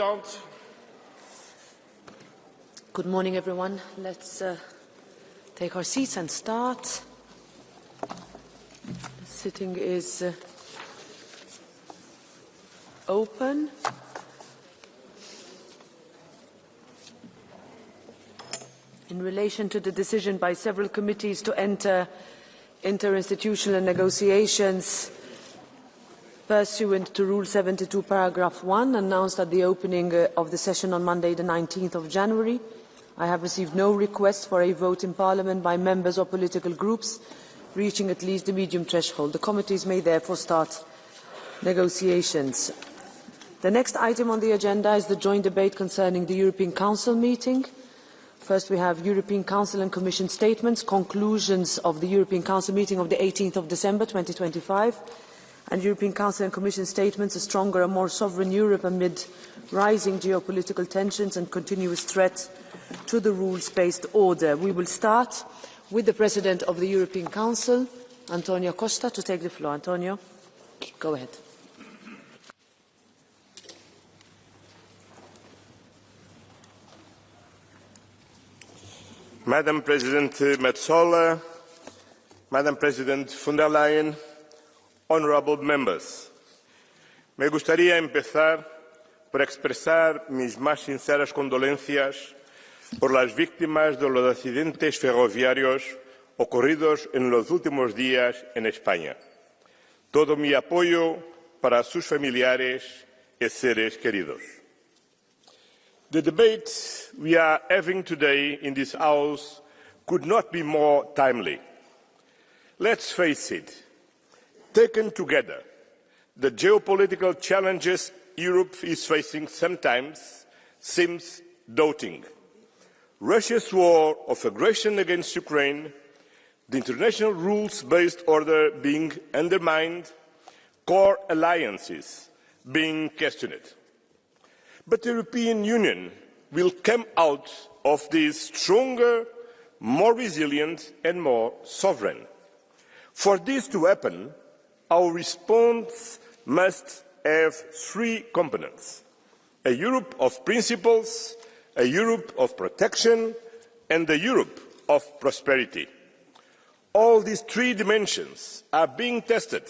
Présidente. Good morning, everyone. Let's take our seats and start. The sitting is open. In relation to the decision by several committees to enter interinstitutional negotiations pursuant to Rule 72, paragraph 1, announced at the opening of the session on Monday, the 19th of January, I have received no request for a vote in Parliament by members or political groups reaching at least the medium threshold. The committees may therefore start negotiations. The next item on the agenda is the joint debate concerning the European Council meeting. First, we have European Council and Commission statements, conclusions of the European Council meeting of the 18th of December 2025, and European Council and Commission statements, a stronger and more sovereign Europe amid rising geopolitical tensions and continuous threat to the rules-based order. We will start with the President of the European Council, Antonio Costa, to take the floor. Antonio, go ahead. Madam President Metsola, Madam President von der Leyen, honourable members, me gustaría empezar por expresar mis más sinceras condolencias por las víctimas de los accidentes ferroviarios ocurridos en los últimos días en España. Todo mi apoyo para sus familiares y seres queridos. The debate we are having today in this House could not be more timely. Let's face it, taken together, the geopolitical challenges Europe is facing sometimes seems daunting. Russia's war of aggression against Ukraine, the international rules-based order being undermined, core alliances being questioned. But the European Union will come out of this stronger, more resilient and more sovereign. For this to happen, our response must have three components: a Europe of principles, a Europe of protection, and a Europe of prosperity. All these three dimensions are being tested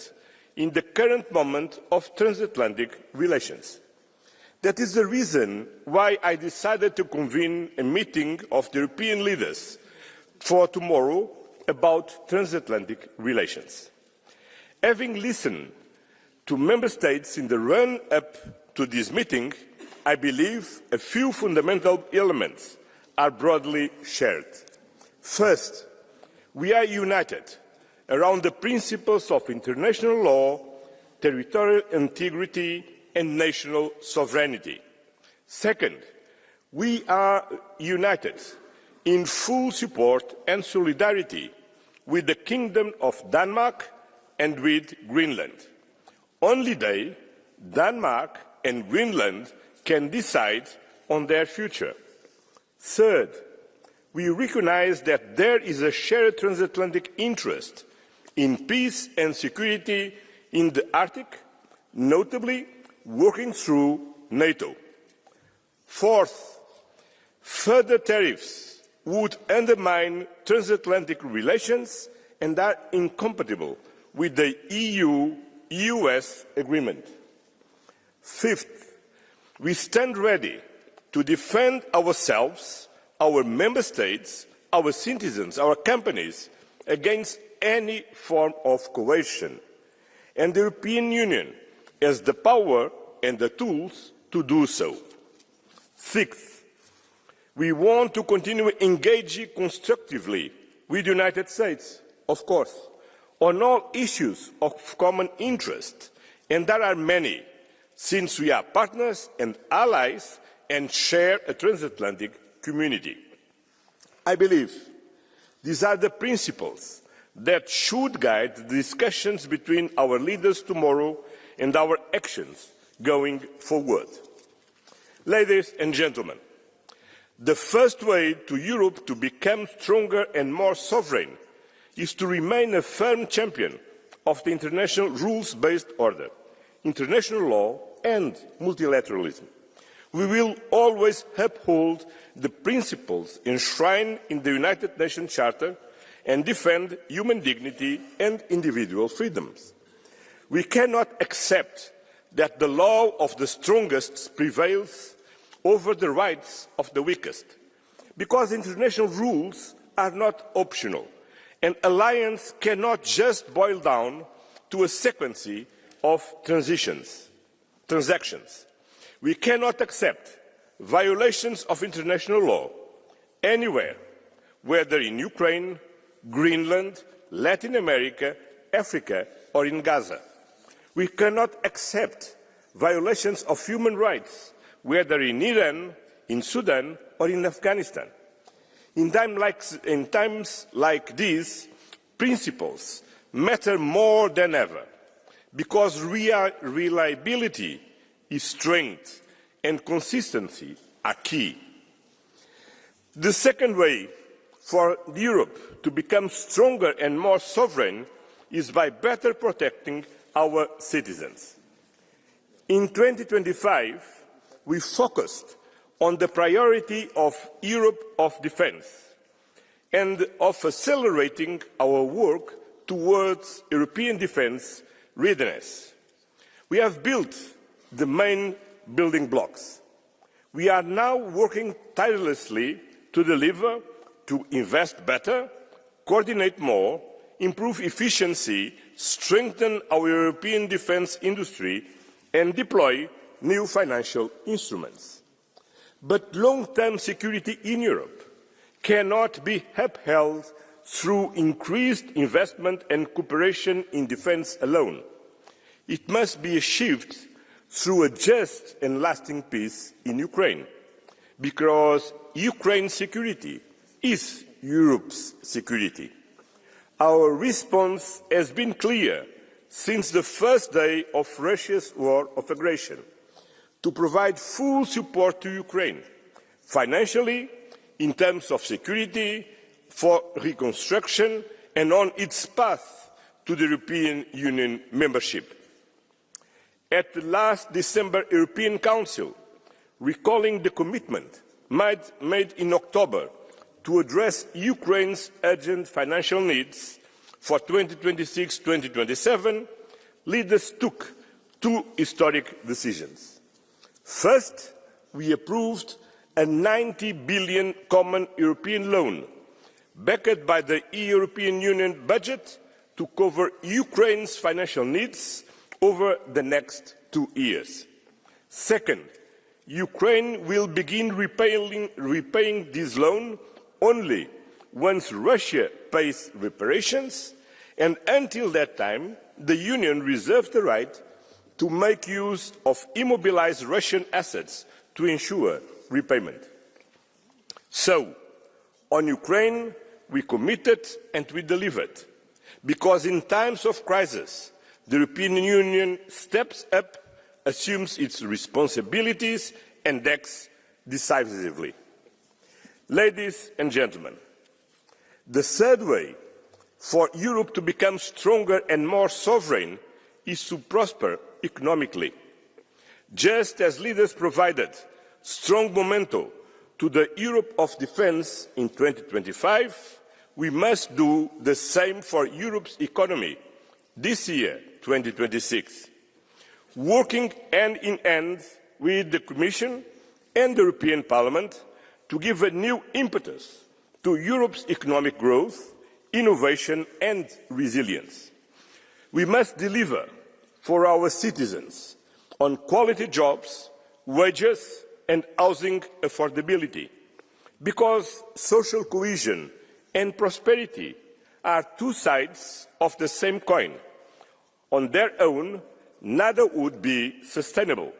in the current moment of transatlantic relations. That is the reason why I decided to convene a meeting of the European leaders for tomorrow about transatlantic relations. Having listened to Member States in the run-up to this meeting, I believe a few fundamental elements are broadly shared. First, we are united around the principles of international law, territorial integrity and national sovereignty. Second, we are united in full support and solidarity with the Kingdom of Denmark and with Greenland. Only they, Denmark and Greenland, can decide on their future. Third, we recognise that there is a shared transatlantic interest in peace and security in the Arctic, notably working through NATO. Fourth, further tariffs would undermine transatlantic relations and are incompatible with the EU-US agreement. Fifth, we stand ready to defend ourselves, our member states, our citizens, our companies against any form of coercion. And the European Union has the power and the tools to do so. Sixth, we want to continue engaging constructively with the United States, of course, on all issues of common interest, and there are many, since we are partners and allies and share a transatlantic community. I believe these are the principles that should guide the discussions between our leaders tomorrow and our actions going forward. Ladies and gentlemen, the first way to Europe to become stronger and more sovereign is to remain a firm champion of the international rules-based order, international law and multilateralism. We will always uphold the principles enshrined in the United Nations Charter and defend human dignity and individual freedoms. We cannot accept that the law of the strongest prevails over the rights of the weakest, because international rules are not optional, and alliance cannot just boil down to a sequence of transactions. We cannot accept violations of international law anywhere, whether in Ukraine, Greenland, Latin America, Africa, or in Gaza. We cannot accept violations of human rights, whether in Iran, in Sudan, or in Afghanistan. In times like these, principles matter more than ever, because reliability is strength and consistency are key. The second way for Europe to become stronger and more sovereign is by better protecting our citizens. In 2025, we focused on the priority of Europe of defence and of accelerating our work towards European defence readiness. We have built the main building blocks. We are now working tirelessly to deliver, to invest better, coordinate more, improve efficiency, strengthen our European defence industry, and deploy new financial instruments. But long-term security in Europe cannot be upheld through increased investment and cooperation in defence alone. It must be achieved through a just and lasting peace in Ukraine, because Ukraine's security is Europe's security. Our response has been clear since the first day of Russia's war of aggression: to provide full support to Ukraine, financially, in terms of security, for reconstruction, and on its path to the European Union membership. At the last December European Council, recalling the commitment made in October to address Ukraine's urgent financial needs for 2026-2027, leaders took two historic decisions. First, we approved a 90 billion common European loan, backed by the European Union budget, to cover Ukraine's financial needs over the next 2 years. Second, Ukraine will begin repaying this loan only once Russia pays reparations, and until that time, the Union reserves the right to make use of immobilized Russian assets to ensure repayment. So, on Ukraine, we committed and we delivered, because in times of crisis, the European Union steps up, assumes its responsibilities, and acts decisively. Ladies and gentlemen, the third way for Europe to become stronger and more sovereign is to prosper economically. Just as leaders provided strong momentum to the Europe of defence in 2025, we must do the same for Europe's economy this year, 2026, working hand in hand with the Commission and the European Parliament to give a new impetus to Europe's economic growth, innovation and resilience. We must deliver for our citizens on quality jobs, wages and housing affordability, because social cohesion and prosperity are two sides of the same coin. On their own, neither would be sustainable.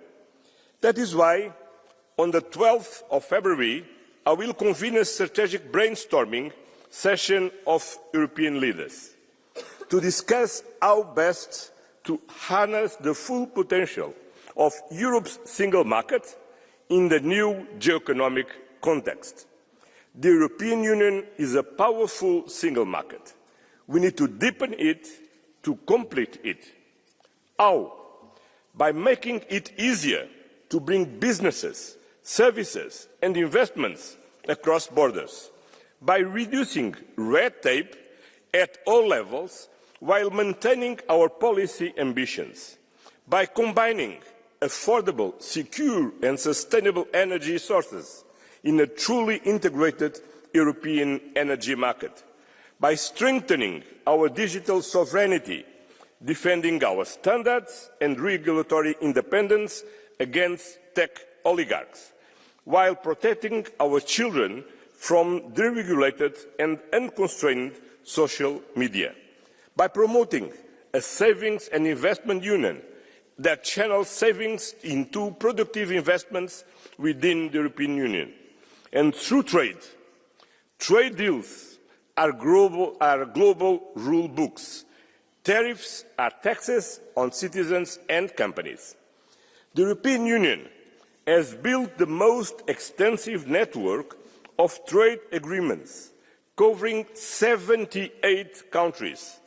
That is why, on the 12th of February, I will convene a strategic brainstorming session of European leaders to discuss how best to harness the full potential of Europe's single market in the new geoeconomic context. The European Union is a powerful single market. We need to deepen it to complete it. How? By making it easier to bring businesses services and investments across borders, by reducing red tape at all levels while maintaining our policy ambitions, by combining affordable, secure and sustainable energy sources in a truly integrated European energy market, by strengthening our digital sovereignty, defending our standards and regulatory independence against tech oligarchs, while protecting our children from deregulated and unconstrained social media, by promoting a savings and investment union that channels savings into productive investments within the European Union, and through trade. Trade deals are global rule books. Tariffs are taxes on citizens and companies. The European Union has built the most extensive network of trade agreements covering 78 countries,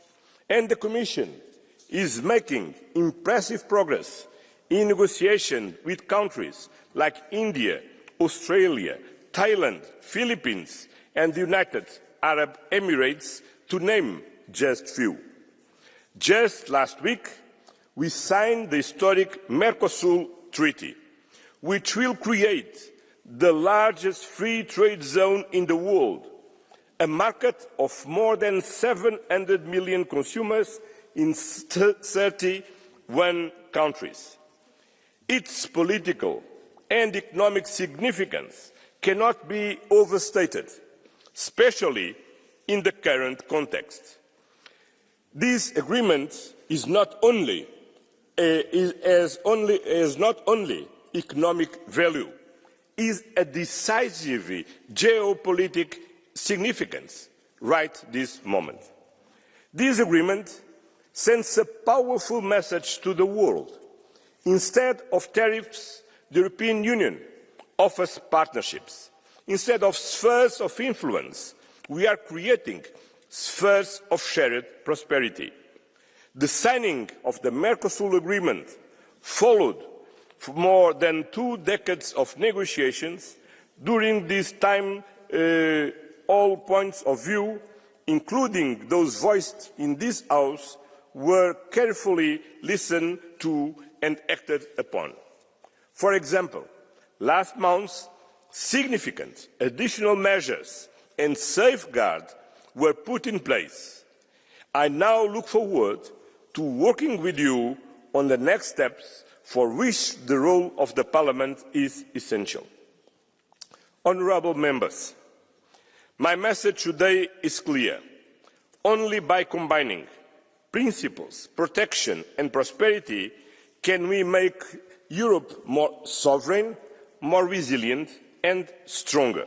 and the Commission is making impressive progress in negotiation with countries like India, Australia, Thailand, Philippines and the United Arab Emirates, to name just few. Just last week, we signed the historic Mercosur Treaty, which will create the largest free trade zone in the world, a market of more than 700 million consumers in 31 countries. Its political and economic significance cannot be overstated, especially in the current context. This agreement has not only economic value, is a decisive geopolitical significance right this moment. This agreement sends a powerful message to the world. Instead of tariffs, the European Union offers partnerships. Instead of spheres of influence, we are creating spheres of shared prosperity. The signing of the Mercosur Agreement followed more than 2 decades of negotiations. During this time, all points of view, including those voiced in this House, were carefully listened to and acted upon. For example, last month, significant additional measures and safeguards were put in place. I now look forward to working with you on the next steps, for which the role of the Parliament is essential. Honourable Members, my message today is clear. Only by combining principles, protection and prosperity can we make Europe more sovereign, more resilient and stronger.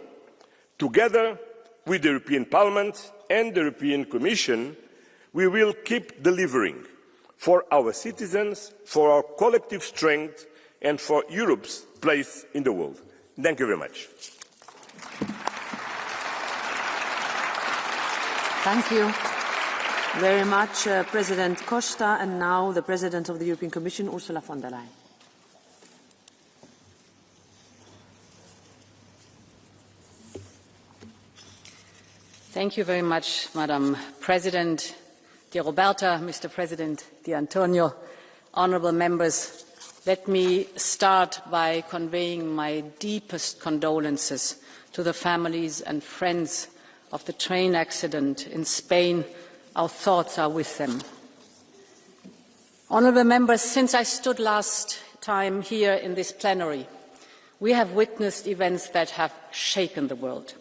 Together with the European Parliament and the European Commission, we will keep delivering for our citizens, for our collective strength and for Europe's place in the world. Thank you very much. Thank you very much, President Costa, and now the President of the European Commission, Ursula von der Leyen. Thank you very much, Madam President, dear Roberta, Mr. President, dear Antonio, honourable members. Let me start by conveying my deepest condolences to the families and friends of the train accident in Spain. Our thoughts are with them. Honourable members, since I stood last time here in this plenary, we have witnessed events that have shaken the world.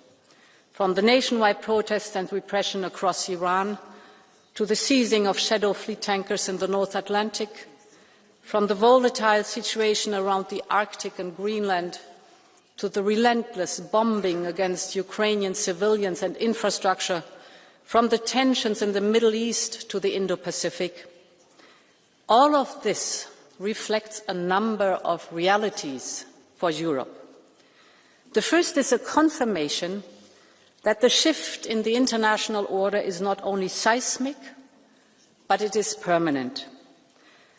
From the nationwide protests and repression across Iran, to the seizing of shadow fleet tankers in the North Atlantic, from the volatile situation around the Arctic and Greenland, to the relentless bombing against Ukrainian civilians and infrastructure, from the tensions in the Middle East to the Indo-Pacific. All of this reflects a number of realities for Europe. The first is a confirmation that the shift in the international order is not only seismic, but it is permanent.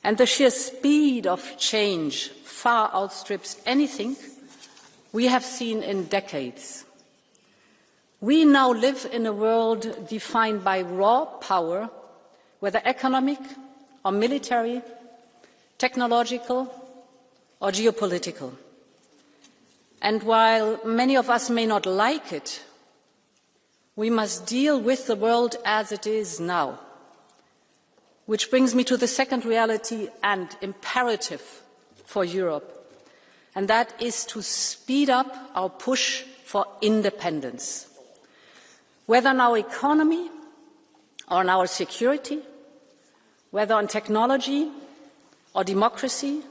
And the sheer speed of change far outstrips anything we have seen in decades. We now live in a world defined by raw power, whether economic or military, technological or geopolitical. And while many of us may not like it, we must deal with the world as it is now. Which brings me to the second reality and imperative for Europe, and that is to speed up our push for independence. Whether in our economy or in our security, whether on technology or democracy,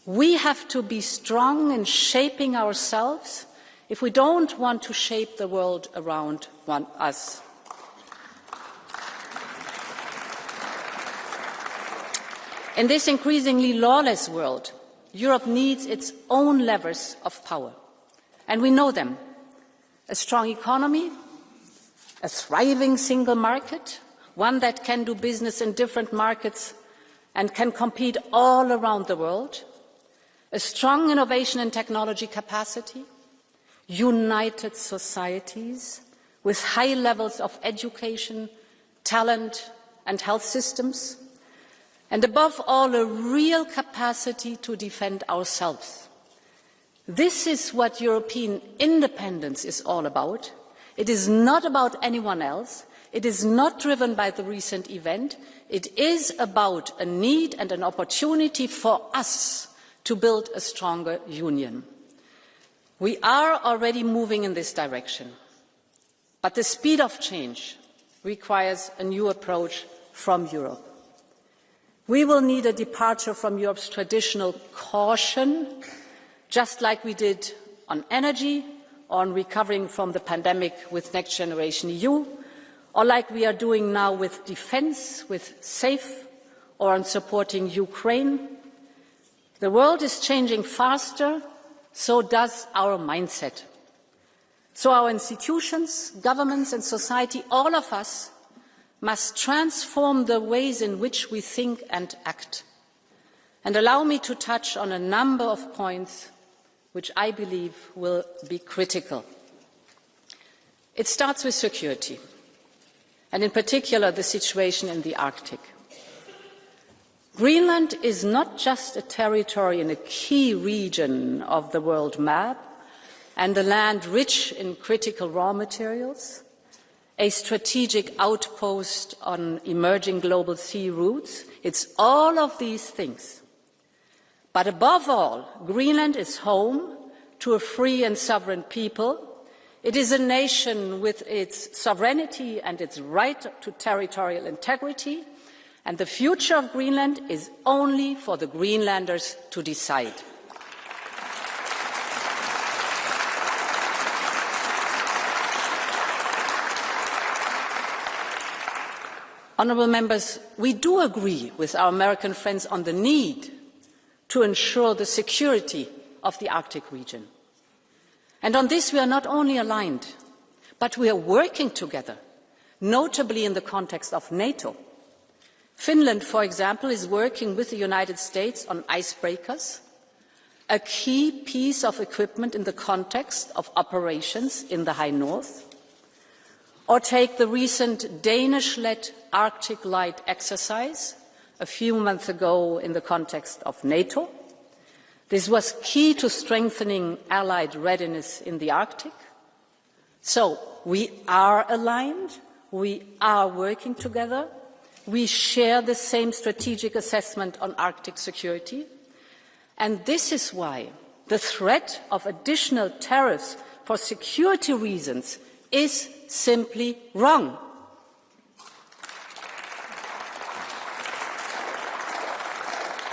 we have to be strong in shaping ourselves if we don't want to shape the world around us. In this increasingly lawless world, Europe needs its own levers of power, and we know them: a strong economy, a thriving single market, one that can do business in different markets and can compete all around the world, a strong innovation and technology capacity, united societies with high levels of education, talent and health systems, and above all, a real capacity to defend ourselves. This is what European independence is all about. It is not about anyone else. It is not driven by the recent event. It is about a need and an opportunity for us to build a stronger union. We are already moving in this direction, but the speed of change requires a new approach from Europe. We will need a departure from Europe's traditional caution, just like we did on energy, on recovering from the pandemic with Next Generation EU, or like we are doing now with defence, with SAFE, or on supporting Ukraine. The world is changing faster, so does our mindset. So our institutions, governments and society, all of us, must transform the ways in which we think and act. And allow me to touch on a number of points which I believe will be critical. It starts with security, and in particular the situation in the Arctic. Greenland is not just a territory in a key region of the world map and a land rich in critical raw materials, a strategic outpost on emerging global sea routes. It's all of these things. But above all, Greenland is home to a free and sovereign people. It is a nation with its sovereignty and its right to territorial integrity, and the future of Greenland is only for the Greenlanders to decide. Honourable members, we do agree with our American friends on the need to ensure the security of the Arctic region. And on this we are not only aligned, but we are working together, notably in the context of NATO. Finland, for example, is working with the United States on icebreakers, a key piece of equipment in the context of operations in the High North. Or take the recent Danish-led Arctic Light exercise a few months ago in the context of NATO. This was key to strengthening Allied readiness in the Arctic. So we are aligned, we are working together, we share the same strategic assessment on Arctic security, and this is why the threat of additional tariffs for security reasons is simply wrong.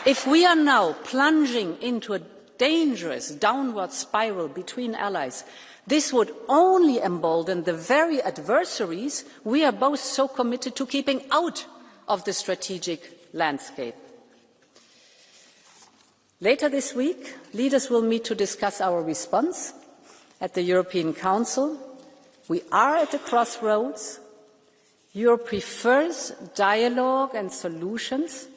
If we are now plunging into a dangerous downward spiral between allies, this would only embolden the very adversaries we are both so committed to keeping out of the strategic landscape. Later this week, leaders will meet to discuss our response at the European Council. We are at a crossroads. Europe prefers dialogue and solutions,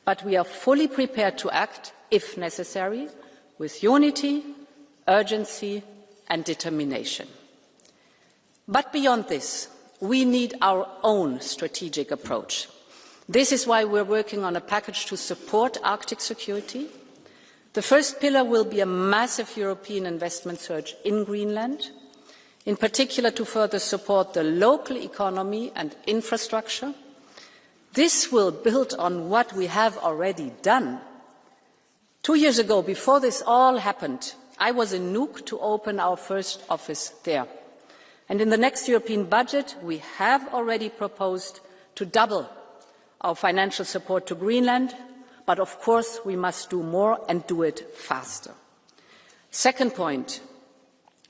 but we are fully prepared to act, if necessary, with unity, urgency and determination. But beyond this, we need our own strategic approach. This is why we're working on a package to support Arctic security. The first pillar will be a massive European investment surge in Greenland, in particular to further support the local economy and infrastructure. This will build on what we have already done. 2 years ago, before this all happened, I was in Nuuk to open our first office there. And in the next European budget, we have already proposed to double our financial support to Greenland, but of course we must do more and do it faster. Second point,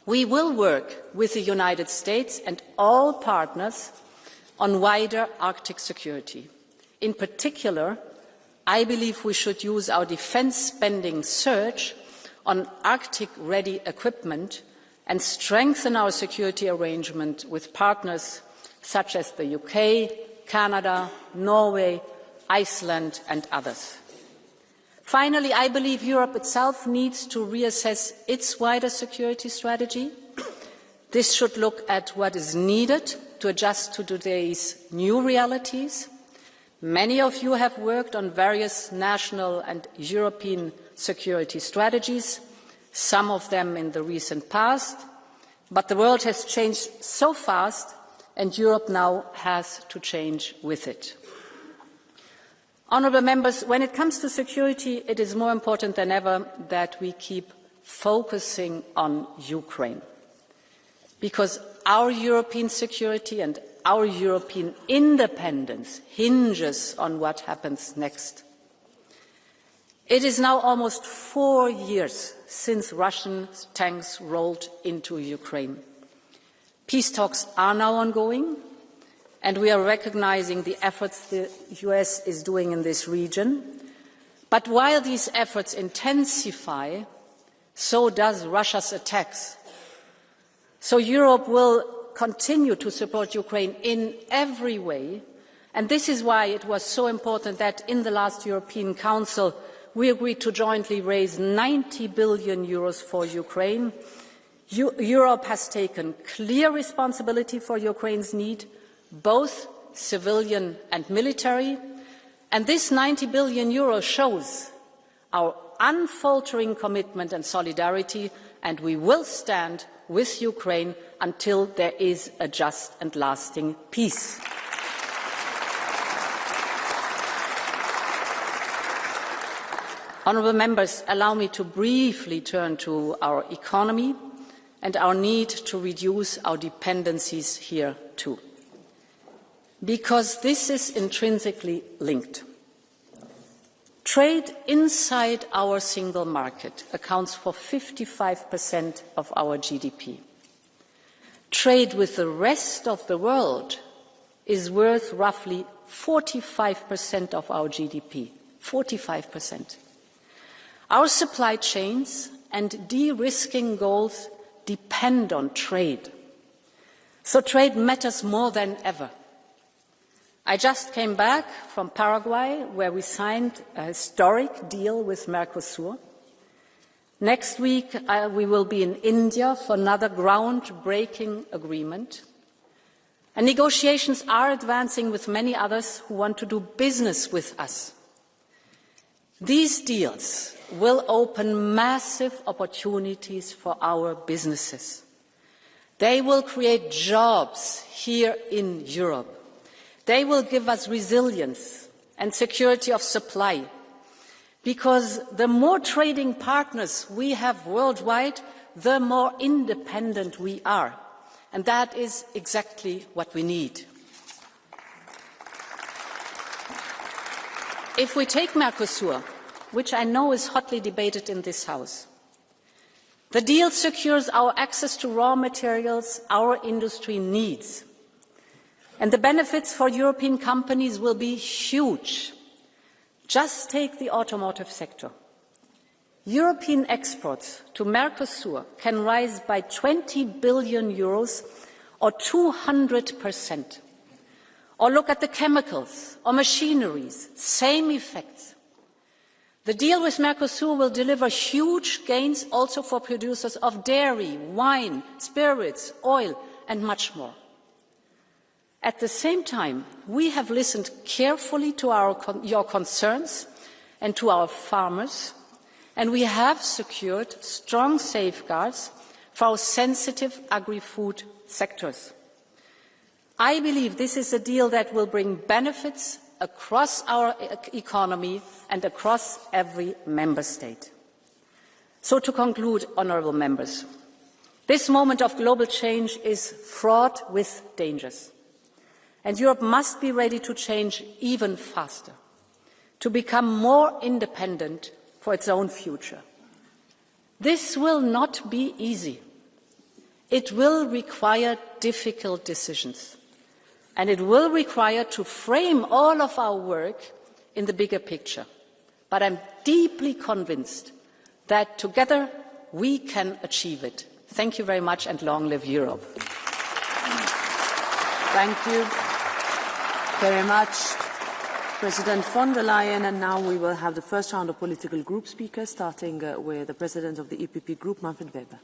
we will work with the United States and all partners on wider Arctic security. In particular, I believe we should use our defence spending surge on Arctic-ready equipment and strengthen our security arrangement with partners such as the UK, Canada, Norway, Iceland and others. Finally, I believe Europe itself needs to reassess its wider security strategy. This should look at what is needed to adjust to today's new realities. Many of you have worked on various national and European security strategies, some of them in the recent past, but the world has changed so fast and Europe now has to change with it. Honourable members, when it comes to security, it is more important than ever that we keep focusing on Ukraine, because our European security and our European independence hinges on what happens next. It is now almost 4 years since Russian tanks rolled into Ukraine. Peace talks are now ongoing, and we are recognising the efforts the US is doing in this region. But while these efforts intensify, so does Russia's attacks. So Europe will continue to support Ukraine in every way, and this is why it was so important that in the last European Council we agreed to jointly raise 90 billion euros for Ukraine. Europe has taken clear responsibility for Ukraine's need, both civilian and military, and this 90 billion euros shows our unfaltering commitment and solidarity, and we will stand with Ukraine until there is a just and lasting peace. Honourable members, allow me to briefly turn to our economy and our need to reduce our dependencies here too, because this is intrinsically linked. Trade inside our single market accounts for 55% of our GDP. Trade with the rest of the world is worth roughly 45% of our GDP, 45%. Our supply chains and de-risking goals depend on trade. So trade matters more than ever. I just came back from Paraguay, where we signed a historic deal with Mercosur. Next week, we will be in India for another groundbreaking agreement. And negotiations are advancing with many others who want to do business with us. These deals will open massive opportunities for our businesses. They will create jobs here in Europe. They will give us resilience and security of supply, because the more trading partners we have worldwide, the more independent we are. And that is exactly what we need. If we take Mercosur, which I know is hotly debated in this House, the deal secures our access to raw materials our industry needs. And the benefits for European companies will be huge. Just take the automotive sector. European exports to Mercosur can rise by 20 billion euros or 200%. Or look at the chemicals or machineries, same effects. The deal with Mercosur will deliver huge gains also for producers of dairy, wine, spirits, oil, and much more. At the same time, we have listened carefully to your concerns and to our farmers, and we have secured strong safeguards for our sensitive agri-food sectors. I believe this is a deal that will bring benefits across our economy and across every member state. So to conclude, honourable members, this moment of global change is fraught with dangers, and Europe must be ready to change even faster, to become more independent for its own future. This will not be easy. It will require difficult decisions, and it will require to frame all of our work in the bigger picture. But I'm deeply convinced that together we can achieve it. Thank you very much, and long live Europe. Thank you very much, President von der Leyen. And now we will have the first round of political group speakers, starting with the President of the EPP Group, Manfred Weber.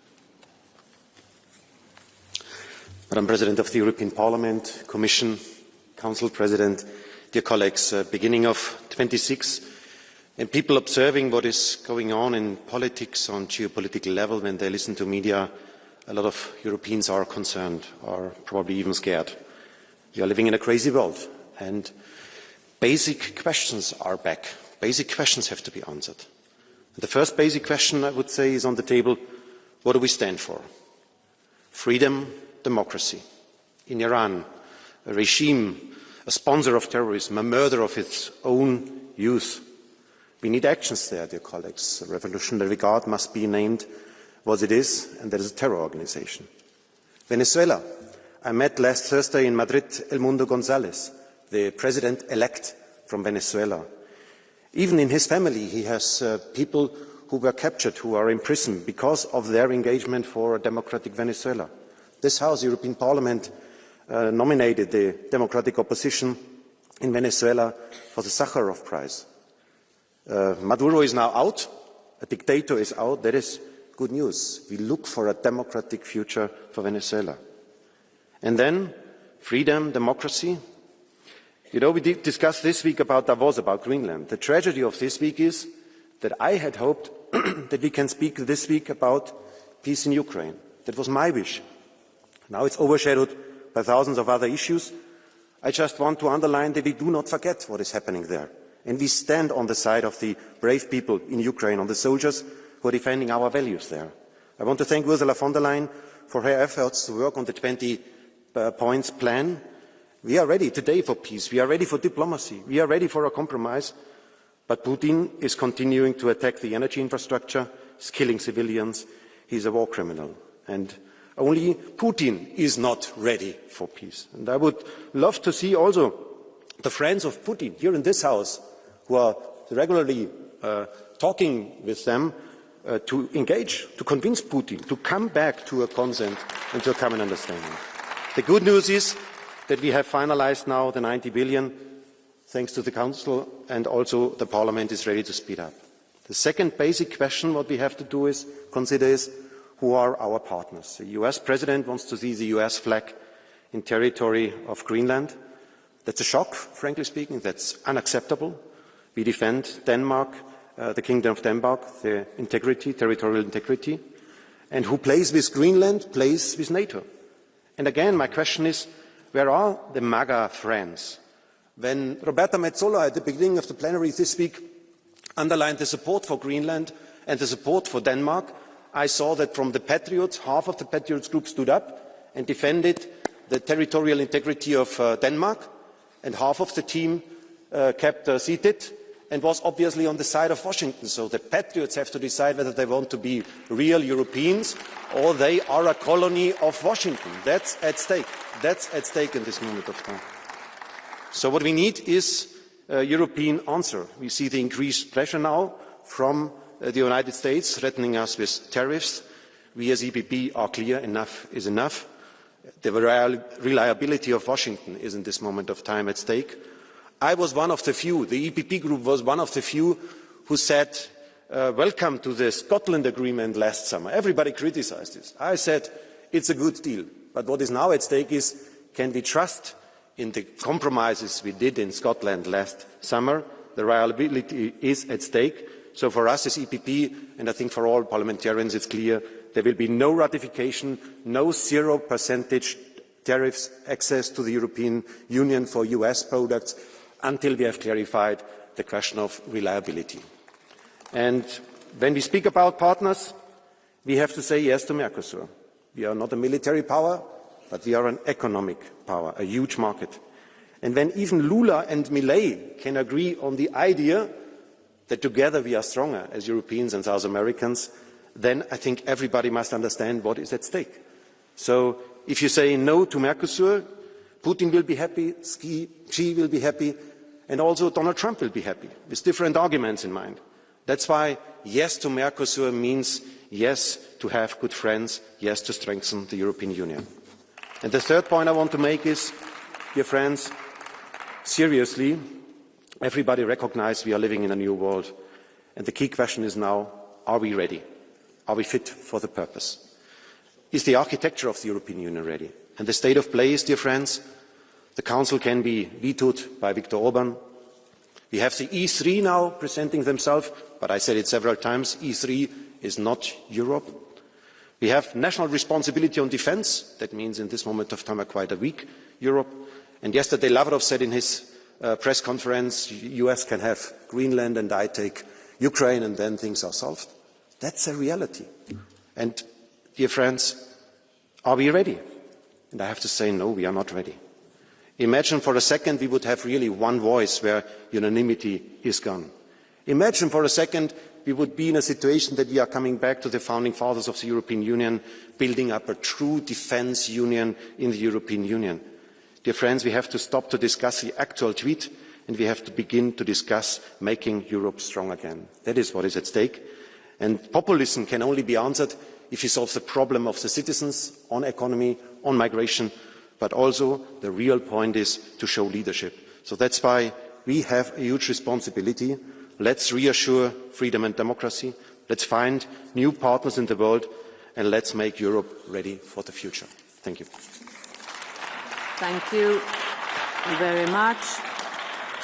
Madam President of the European Parliament, Commission, Council President, dear colleagues, beginning of 26, and people observing what is going on in politics on geopolitical level, when they listen to media, a lot of Europeans are concerned, are probably even scared. We are living in a crazy world, and basic questions are back. Basic questions have to be answered. And the first basic question, I would say, is on the table: what do we stand for? Freedom, democracy. In Iran, a regime, a sponsor of terrorism, a murder of its own youth. We need actions there, dear colleagues. The Revolutionary Guard must be named what it is, and that is a terror organization. Venezuela. I met last Thursday in Madrid El Mundo González, the president-elect from Venezuela. Even in his family, he has people who were captured, who are in prison because of their engagement for a democratic Venezuela. This House, European Parliament, nominated the democratic opposition in Venezuela for the Sakharov Prize. Maduro is now out, a dictator is out. That is good news. We look for a democratic future for Venezuela. And then, freedom, democracy. You know, we discussed this week about Davos, about Greenland. The tragedy of this week is that I had hoped that we can speak this week about peace in Ukraine. That was my wish. Now it's overshadowed by thousands of other issues. I just want to underline that we do not forget what is happening there. And we stand on the side of the brave people in Ukraine, on the soldiers who are defending our values there. I want to thank Ursula von der Leyen for her efforts to work on the 20 points plan. We are ready today for peace. We are ready for diplomacy. We are ready for a compromise. But Putin is continuing to attack the energy infrastructure. He's killing civilians. He's a war criminal. And only Putin is not ready for peace. And I would love to see also the friends of Putin here in this House, who are regularly talking with them, to engage, to convince Putin to come back to a consent and to a common understanding. The good news is that we have finalized now the 90 billion, thanks to the Council, and also the Parliament is ready to speed up. The second basic question what we have to do is consider is, who are our partners? The US President wants to see the US flag in territory of Greenland. That's a shock, frankly speaking. That's unacceptable. We defend Denmark, the Kingdom of Denmark, the integrity, territorial integrity. And who plays with Greenland plays with NATO. And again, my question is, where are the MAGA friends? When Roberta Metsola at the beginning of the plenary this week underlined the support for Greenland and the support for Denmark, I saw that from the Patriots, half of the Patriots group stood up and defended the territorial integrity of Denmark, and half of the team kept seated and was obviously on the side of Washington. So the Patriots have to decide whether they want to be real Europeans or they are a colony of Washington. That's at stake. That's at stake in this moment of time. So what we need is a European answer. We see the increased pressure now from the United States threatening us with tariffs. We as EPP are clear: enough is enough. The reliability of Washington is in this moment of time at stake. I was one of the few, the EPP group was one of the few who said, welcome to the Scotland agreement last summer. Everybody criticized this. I said, it's a good deal. But what is now at stake is, can we trust in the compromises we did in Scotland last summer? The reliability is at stake. So for us as EPP, and I think for all parliamentarians, it's clear there will be no ratification, no 0% tariffs access to the European Union for US products until we have clarified the question of reliability. And when we speak about partners, we have to say yes to Mercosur. We are not a military power, but we are an economic power, a huge market. And when even Lula and Milei can agree on the idea that together we are stronger as Europeans and South Americans, then I think everybody must understand what is at stake. So if you say no to Mercosur, Putin will be happy, Xi will be happy, and also Donald Trump will be happy, with different arguments in mind. That's why yes to Mercosur means yes to have good friends, yes to strengthen the European Union. And the third point I want to make is, dear friends, seriously, everybody recognizes we are living in a new world. And the key question is now, are we ready? Are we fit for the purpose? Is the architecture of the European Union ready? And the state of play is, dear friends, the Council can be vetoed by Viktor Orban. We have the E3 now presenting themselves, but I said it several times, E3 is not Europe. We have national responsibility on defence. That means in this moment of time quite a weak Europe. And yesterday Lavrov said in his press conference, the US can have Greenland and I take Ukraine and then things are solved. That's a reality. And dear friends, are we ready? And I have to say, no, we are not ready. Imagine for a second we would have really one voice where unanimity is gone. Imagine for a second we would be in a situation that we are coming back to the founding fathers of the European Union, building up a true defence union in the European Union. Dear friends, we have to stop to discuss the actual tweet and we have to begin to discuss making Europe strong again. That is what is at stake. And populism can only be answered if we solve the problem of the citizens on economy, on migration, but also the real point is to show leadership. So that's why we have a huge responsibility. Let's reassure freedom and democracy. Let's find new partners in the world and let's make Europe ready for the future. Thank you. Thank you very much,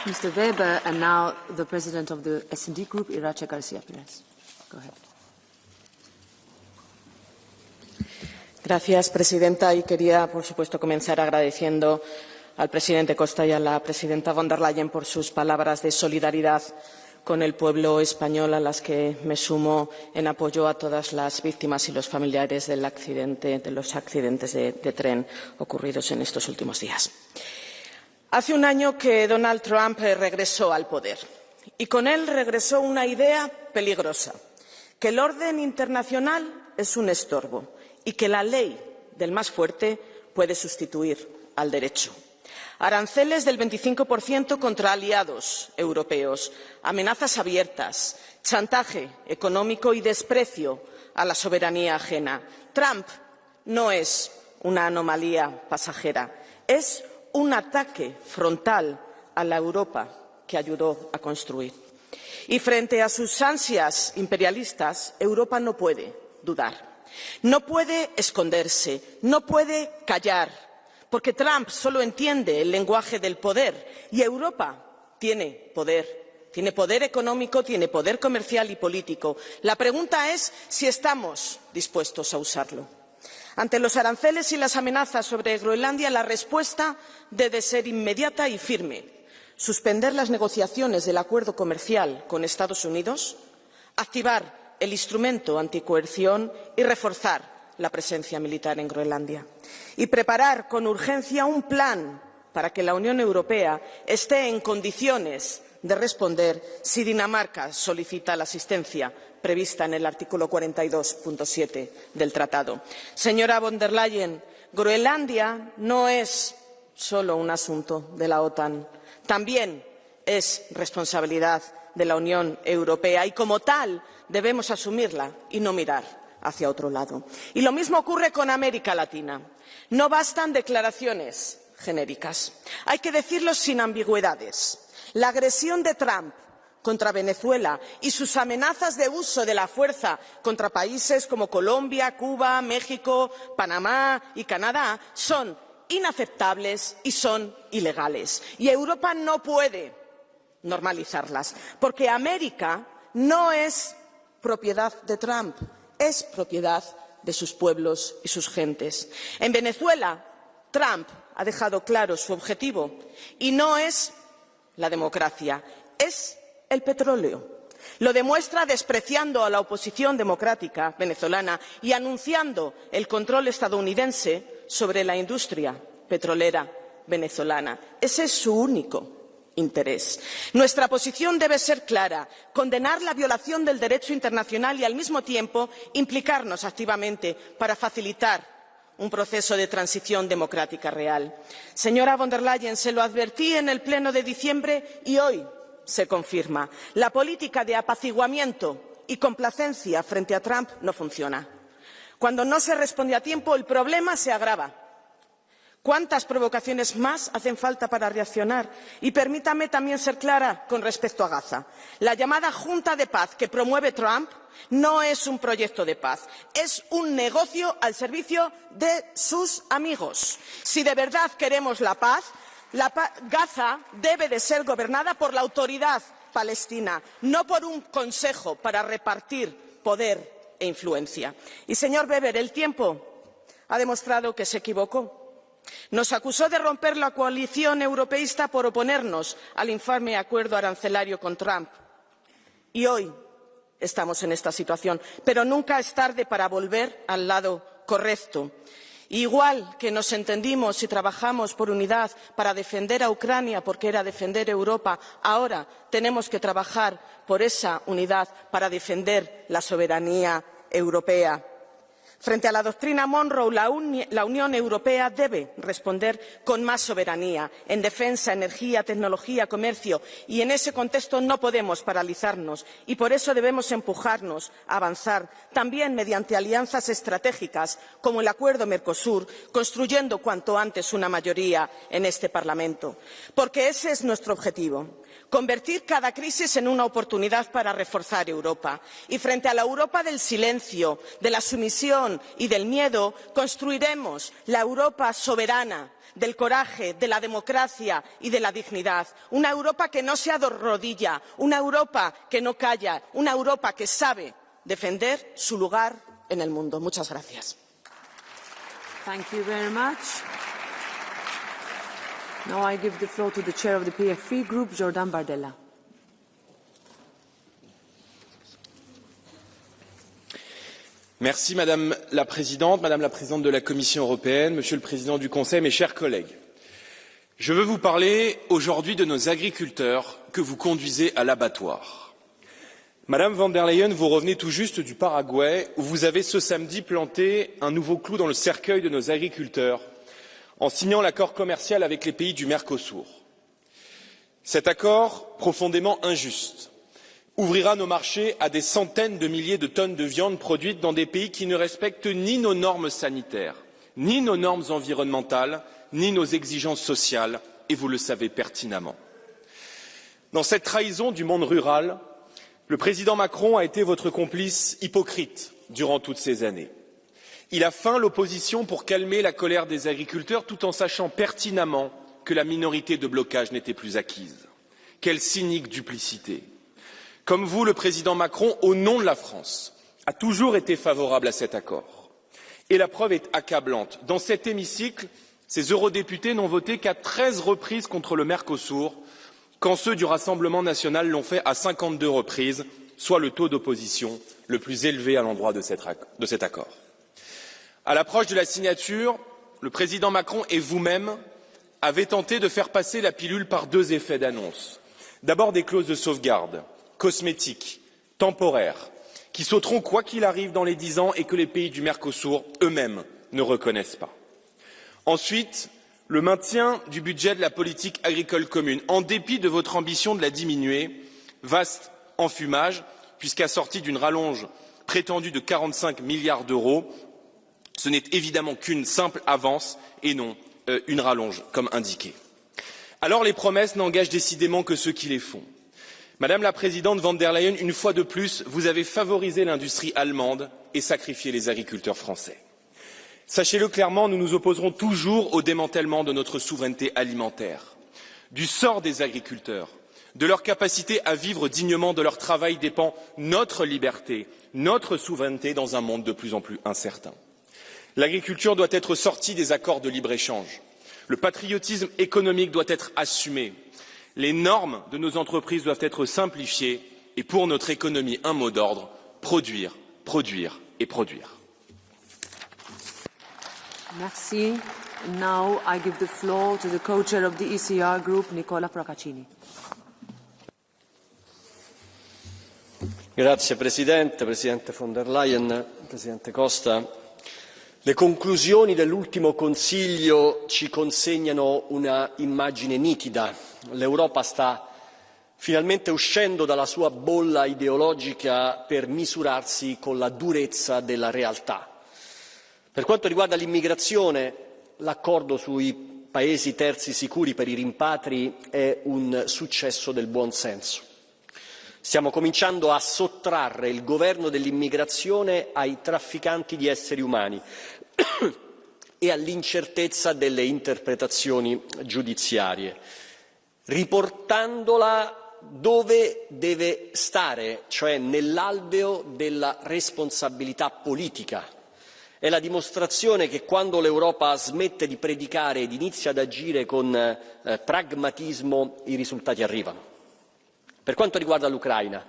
Mr. Weber. And now the President of the S&D Group, Irache García Pérez. Go ahead. Gracias, presidenta. Y quería, por supuesto, comenzar agradeciendo al presidente Costa y a la presidenta von der Leyen por sus palabras de solidaridad con el pueblo español, a las que me sumo en apoyo a todas las víctimas y los familiares de los accidentes de tren ocurridos en estos últimos días. Hace un año que Donald Trump regresó al poder y con él regresó una idea peligrosa, que el orden internacional es un estorbo y que la ley del más fuerte puede sustituir al derecho. Aranceles del 25% contra aliados europeos, amenazas abiertas, chantaje económico y desprecio a la soberanía ajena. Trump no es una anomalía pasajera, es un ataque frontal a la Europa que ayudó a construir. Y frente a sus ansias imperialistas, Europa no puede dudar, no puede esconderse, no puede callar, porque Trump solo entiende el lenguaje del poder y Europa tiene poder económico, tiene poder comercial y político. La pregunta es si estamos dispuestos a usarlo. Ante los aranceles y las amenazas sobre Groenlandia, la respuesta debe ser inmediata y firme. Suspender las negociaciones del acuerdo comercial con Estados Unidos, activar el instrumento anticoerción y reforzar la presencia militar en Groenlandia. Y preparar con urgencia un plan para que la Unión Europea esté en condiciones de responder si Dinamarca solicita la asistencia prevista en el artículo 42.7 del Tratado. Señora von der Leyen, Groenlandia no es solo un asunto de la OTAN, también es responsabilidad de la Unión Europea y, como tal, debemos asumirla y no mirar hacia otro lado. Y lo mismo ocurre con América Latina. No bastan declaraciones genéricas. Hay que decirlo sin ambigüedades. La agresión de Trump contra Venezuela y sus amenazas de uso de la fuerza contra países como Colombia, Cuba, México, Panamá y Canadá son inaceptables y son ilegales. Y Europa no puede normalizarlas, porque América no es propiedad de Trump, es propiedad de sus pueblos y sus gentes. En Venezuela, Trump ha dejado claro su objetivo y no es la democracia, es el petróleo. Lo demuestra despreciando a la oposición democrática venezolana y anunciando el control estadounidense sobre la industria petrolera venezolana. Ese es su único interés. Nuestra posición debe ser clara: condenar la violación del derecho internacional y, al mismo tiempo, implicarnos activamente para facilitar un proceso de transición democrática real. Señora von der Leyen, se lo advertí en el Pleno de diciembre y hoy se confirma. La política de apaciguamiento y complacencia frente a Trump no funciona. Cuando no se responde a tiempo, el problema se agrava. ¿Cuántas provocaciones más hacen falta para reaccionar? Y permítame también ser clara con respecto a Gaza. La llamada Junta de Paz que promueve Trump no es un proyecto de paz, es un negocio al servicio de sus amigos. Si de verdad queremos la paz, Gaza debe de ser gobernada por la autoridad palestina, no por un consejo para repartir poder e influencia. Y, señor Weber, el tiempo ha demostrado que se equivocó. Nos acusó de romper la coalición europeísta por oponernos al infame acuerdo arancelario con Trump. Y hoy estamos en esta situación, pero nunca es tarde para volver al lado correcto. Igual que nos entendimos y trabajamos por unidad para defender a Ucrania, porque era defender Europa, ahora tenemos que trabajar por esa unidad para defender la soberanía europea. Frente a la doctrina Monroe, la Unión Europea debe responder con más soberanía en defensa, energía, tecnología, comercio, y en ese contexto no podemos paralizarnos y por eso debemos empujarnos a avanzar también mediante alianzas estratégicas como el Acuerdo Mercosur, construyendo cuanto antes una mayoría en este Parlamento, porque ese es nuestro objetivo. Convertir cada crisis en una oportunidad para reforzar Europa. Y frente a la Europa del silencio, de la sumisión y del miedo, construiremos la Europa soberana, del coraje, de la democracia y de la dignidad. Una Europa que no se arrodilla, una Europa que no calla, una Europa que sabe defender su lugar en el mundo. Muchas gracias. Thank you very much. Now I give the floor to the chair of the PFE Group, Jordan Bardella. Merci Madame la Présidente de la Commission européenne, Monsieur le Président du Conseil, mes chers collègues. Je veux vous parler aujourd'hui de nos agriculteurs que vous conduisez à l'abattoir. Madame von der Leyen, vous revenez tout juste du Paraguay où vous avez ce samedi planté un nouveau clou dans le cercueil de nos agriculteurs en signant l'accord commercial avec les pays du Mercosur. Cet accord, profondément injuste, ouvrira nos marchés à des centaines de milliers de tonnes de viande produites dans des pays qui ne respectent ni nos normes sanitaires, ni nos normes environnementales, ni nos exigences sociales, et vous le savez pertinemment. Dans cette trahison du monde rural, le président Macron a été votre complice hypocrite durant toutes ces années. Il a feint l'opposition pour calmer la colère des agriculteurs tout en sachant pertinemment que la minorité de blocage n'était plus acquise. Quelle cynique duplicité! Comme vous, le président Macron, au nom de la France, a toujours été favorable à cet accord. Et la preuve est accablante. Dans cet hémicycle, ces eurodéputés n'ont voté qu'à 13 reprises contre le Mercosur, quand ceux du Rassemblement national l'ont fait à 52 reprises, soit le taux d'opposition le plus élevé à l'endroit de cet accord. À l'approche de la signature, le président Macron et vous-même avez tenté de faire passer la pilule par deux effets d'annonce. D'abord des clauses de sauvegarde, cosmétiques, temporaires, qui sauteront quoi qu'il arrive dans les 10 ans et que les pays du Mercosur eux-mêmes ne reconnaissent pas. Ensuite, le maintien du budget de la politique agricole commune, en dépit de votre ambition de la diminuer, vaste enfumage, puisqu'assorti d'une rallonge prétendue de 45 milliards d'euros, ce n'est évidemment qu'une simple avance et non une rallonge, comme indiqué. Alors les promesses n'engagent décidément que ceux qui les font. Madame la Présidente von der Leyen, une fois de plus, vous avez favorisé l'industrie allemande et sacrifié les agriculteurs français. Sachez-le clairement, nous nous opposerons toujours au démantèlement de notre souveraineté alimentaire. Du sort des agriculteurs, de leur capacité à vivre dignement de leur travail dépend notre liberté, notre souveraineté dans un monde de plus en plus incertain. L'agriculture doit être sortie des accords de libre-échange. Le patriotisme économique doit être assumé. Les normes de nos entreprises doivent être simplifiées et pour notre économie, un mot d'ordre, produire, produire et produire. Merci. Now I give the floor to the co-chair of the ECR group, Nicola Procaccini. Grazie Presidente, Presidente von der Leyen, Presidente Costa. Le conclusioni dell'ultimo Consiglio ci consegnano una immagine nitida. L'Europa sta finalmente uscendo dalla sua bolla ideologica per misurarsi con la durezza della realtà. Per quanto riguarda l'immigrazione, l'accordo sui paesi terzi sicuri per i rimpatri è un successo del buon senso. Stiamo cominciando a sottrarre il governo dell'immigrazione ai trafficanti di esseri umani e all'incertezza delle interpretazioni giudiziarie, riportandola dove deve stare, cioè nell'alveo della responsabilità politica. È la dimostrazione che quando l'Europa smette di predicare ed inizia ad agire con pragmatismo, i risultati arrivano. Per quanto riguarda l'Ucraina,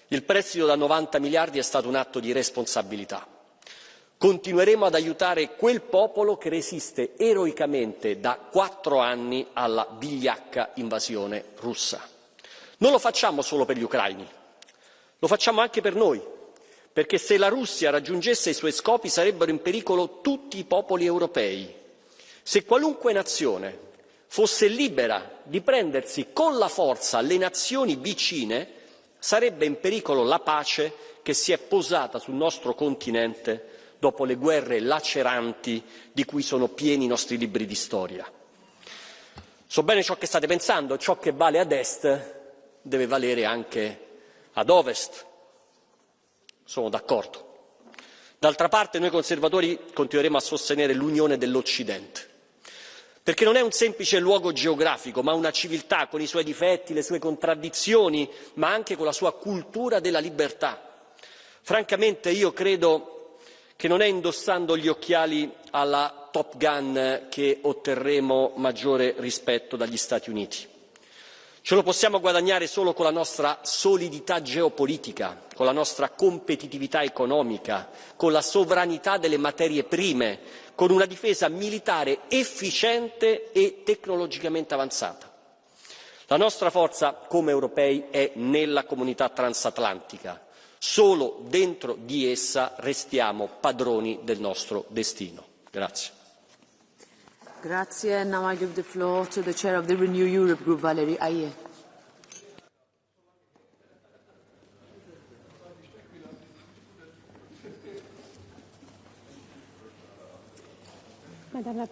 il prestito da 90 miliardi è stato un atto di responsabilità. Continueremo ad aiutare quel popolo che resiste eroicamente da 4 anni alla vigliacca invasione russa. Non lo facciamo solo per gli ucraini, lo facciamo anche per noi, perché se la Russia raggiungesse i suoi scopi sarebbero in pericolo tutti i popoli europei. Se qualunque nazione fosse libera di prendersi con la forza le nazioni vicine, sarebbe in pericolo la pace che si è posata sul nostro continente dopo le guerre laceranti di cui sono pieni i nostri libri di storia. So bene ciò che state pensando, ciò che vale ad est deve valere anche ad ovest. Sono d'accordo. D'altra parte noi conservatori continueremo a sostenere l'unione dell'Occidente, perché non è un semplice luogo geografico, ma una civiltà con i suoi difetti, le sue contraddizioni, ma anche con la sua cultura della libertà. Francamente io credo che non è indossando gli occhiali alla Top Gun che otterremo maggiore rispetto dagli Stati Uniti. Ce lo possiamo guadagnare solo con la nostra solidità geopolitica, con la nostra competitività economica, con la sovranità delle materie prime, con una difesa militare efficiente e tecnologicamente avanzata. La nostra forza come europei è nella comunità transatlantica. Solo dentro di essa restiamo padroni del nostro destino. Grazie. Grazie. Now I give the floor to the chair of the Renew Europe Group, Valérie Hayer. Madame la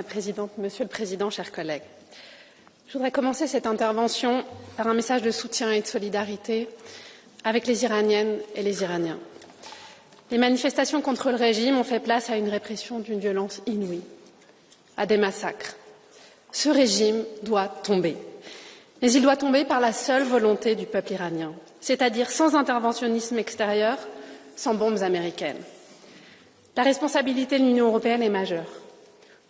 Présidente, Monsieur le Président, chers collègues. Je voudrais commencer cette intervention par un message de soutien et de solidarité avec les Iraniennes et les Iraniens. Les manifestations contre le régime ont fait place à une répression d'une violence inouïe, à des massacres. Ce régime doit tomber. Mais il doit tomber par la seule volonté du peuple iranien, c'est-à-dire sans interventionnisme extérieur, sans bombes américaines. La responsabilité de l'Union européenne est majeure.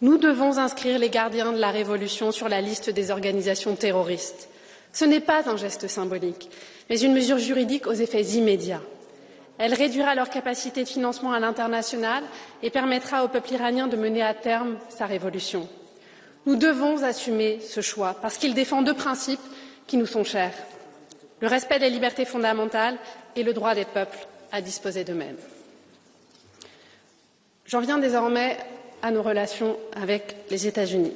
Nous devons inscrire les gardiens de la révolution sur la liste des organisations terroristes. Ce n'est pas un geste symbolique, mais une mesure juridique aux effets immédiats. Elle réduira leur capacité de financement à l'international et permettra au peuple iranien de mener à terme sa révolution. Nous devons assumer ce choix parce qu'il défend 2 principes qui nous sont chers, le respect des libertés fondamentales et le droit des peuples à disposer d'eux-mêmes. J'en viens désormais à nos relations avec les États-Unis.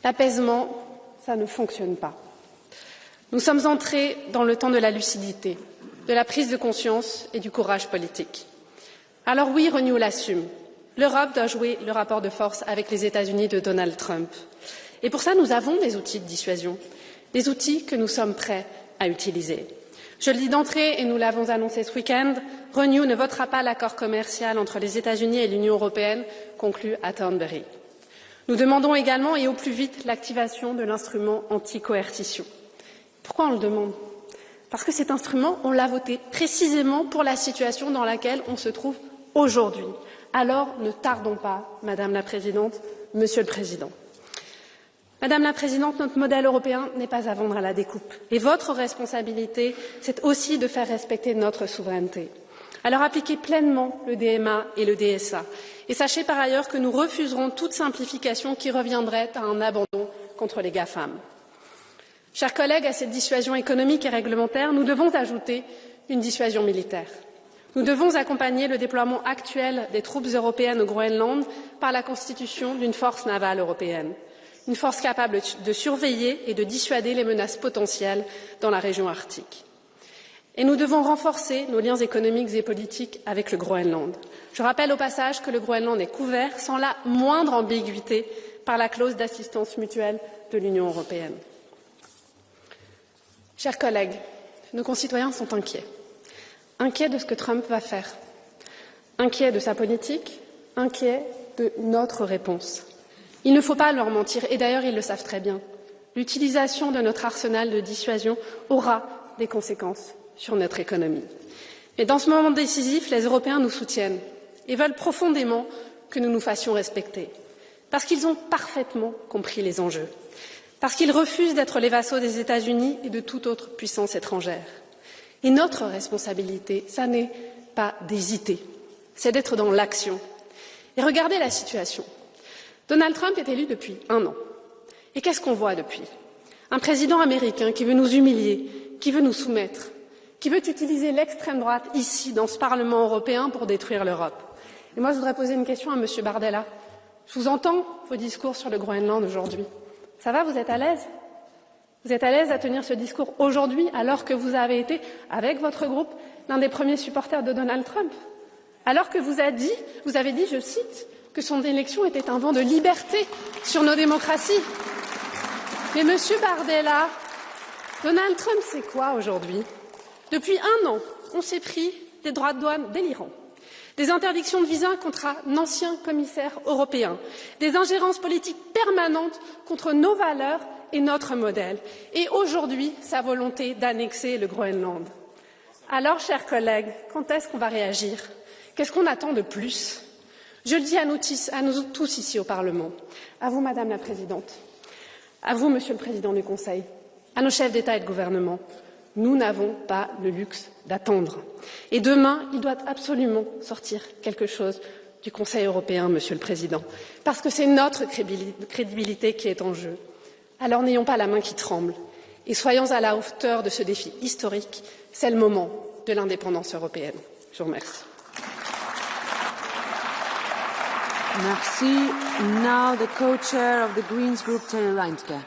L'apaisement, ça ne fonctionne pas. Nous sommes entrés dans le temps de la lucidité, de la prise de conscience et du courage politique. Alors oui, Renew l'assume. L'Europe doit jouer le rapport de force avec les États-Unis de Donald Trump. Et pour ça, nous avons des outils de dissuasion. des outils que nous sommes prêts à utiliser. Je le dis d'entrée, et nous l'avons annoncé ce week-end, Renew ne votera pas l'accord commercial entre les États-Unis et l'Union européenne conclu à Thornbury. Nous demandons également, et au plus vite, l'activation de l'instrument anti-coercition. Pourquoi on le demande? Parce que cet instrument, on l'a voté précisément pour la situation dans laquelle on se trouve aujourd'hui. Alors, ne tardons pas, Madame la Présidente, Monsieur le Président. Madame la Présidente, notre modèle européen n'est pas à vendre à la découpe. Et votre responsabilité, c'est aussi de faire respecter notre souveraineté. Alors appliquez pleinement le DMA et le DSA. Et sachez par ailleurs que nous refuserons toute simplification qui reviendrait à un abandon contre les GAFAM. Chers collègues, à cette dissuasion économique et réglementaire, nous devons ajouter une dissuasion militaire. Nous devons accompagner le déploiement actuel des troupes européennes au Groenland par la constitution d'une force navale européenne. Une force capable de surveiller et de dissuader les menaces potentielles dans la région arctique. Et nous devons renforcer nos liens économiques et politiques avec le Groenland. Je rappelle au passage que le Groenland est couvert sans la moindre ambiguïté par la clause d'assistance mutuelle de l'Union européenne. Chers collègues, nos concitoyens sont inquiets. Inquiets de ce que Trump va faire. Inquiets de sa politique, inquiets de notre réponse. Il ne faut pas leur mentir, et d'ailleurs ils le savent très bien. L'utilisation de notre arsenal de dissuasion aura des conséquences sur notre économie. Mais dans ce moment décisif, les Européens nous soutiennent et veulent profondément que nous nous fassions respecter, parce qu'ils ont parfaitement compris les enjeux, parce qu'ils refusent d'être les vassaux des États-Unis et de toute autre puissance étrangère. Et notre responsabilité, ça n'est pas d'hésiter, c'est d'être dans l'action. Et regardez la situation. Donald Trump est élu depuis 1 an. Et qu'est-ce qu'on voit depuis? Un président américain qui veut nous humilier, qui veut nous soumettre, qui veut utiliser l'extrême droite ici, dans ce Parlement européen, pour détruire l'Europe. Et moi, je voudrais poser une question à M. Bardella. Je vous entends, vos discours sur le Groenland aujourd'hui. Ça va, vous êtes à l'aise? Vous êtes à l'aise à tenir ce discours aujourd'hui, alors que vous avez été, avec votre groupe, l'un des premiers supporters de Donald Trump? Alors que vous avez dit, je cite, que son élection était un vent de liberté sur nos démocraties. Mais Monsieur Bardella, Donald Trump, c'est quoi aujourd'hui? Depuis 1 an, on s'est pris des droits de douane délirants, des interdictions de visa contre un ancien commissaire européen, des ingérences politiques permanentes contre nos valeurs et notre modèle, et aujourd'hui, sa volonté d'annexer le Groenland. Alors, chers collègues, quand est-ce qu'on va réagir? Qu'est-ce qu'on attend de plus? Je le dis à nous tous ici au Parlement, à vous, Madame la Présidente, à vous, Monsieur le Président du Conseil, à nos chefs d'État et de gouvernement, nous n'avons pas le luxe d'attendre. Et demain, il doit absolument sortir quelque chose du Conseil européen, Monsieur le Président, parce que c'est notre crédibilité qui est en jeu. Alors n'ayons pas la main qui tremble et soyons à la hauteur de ce défi historique. C'est le moment de l'indépendance européenne. Je vous remercie. Merci. Now the co-chair of the Greens Group, Terry Reintke.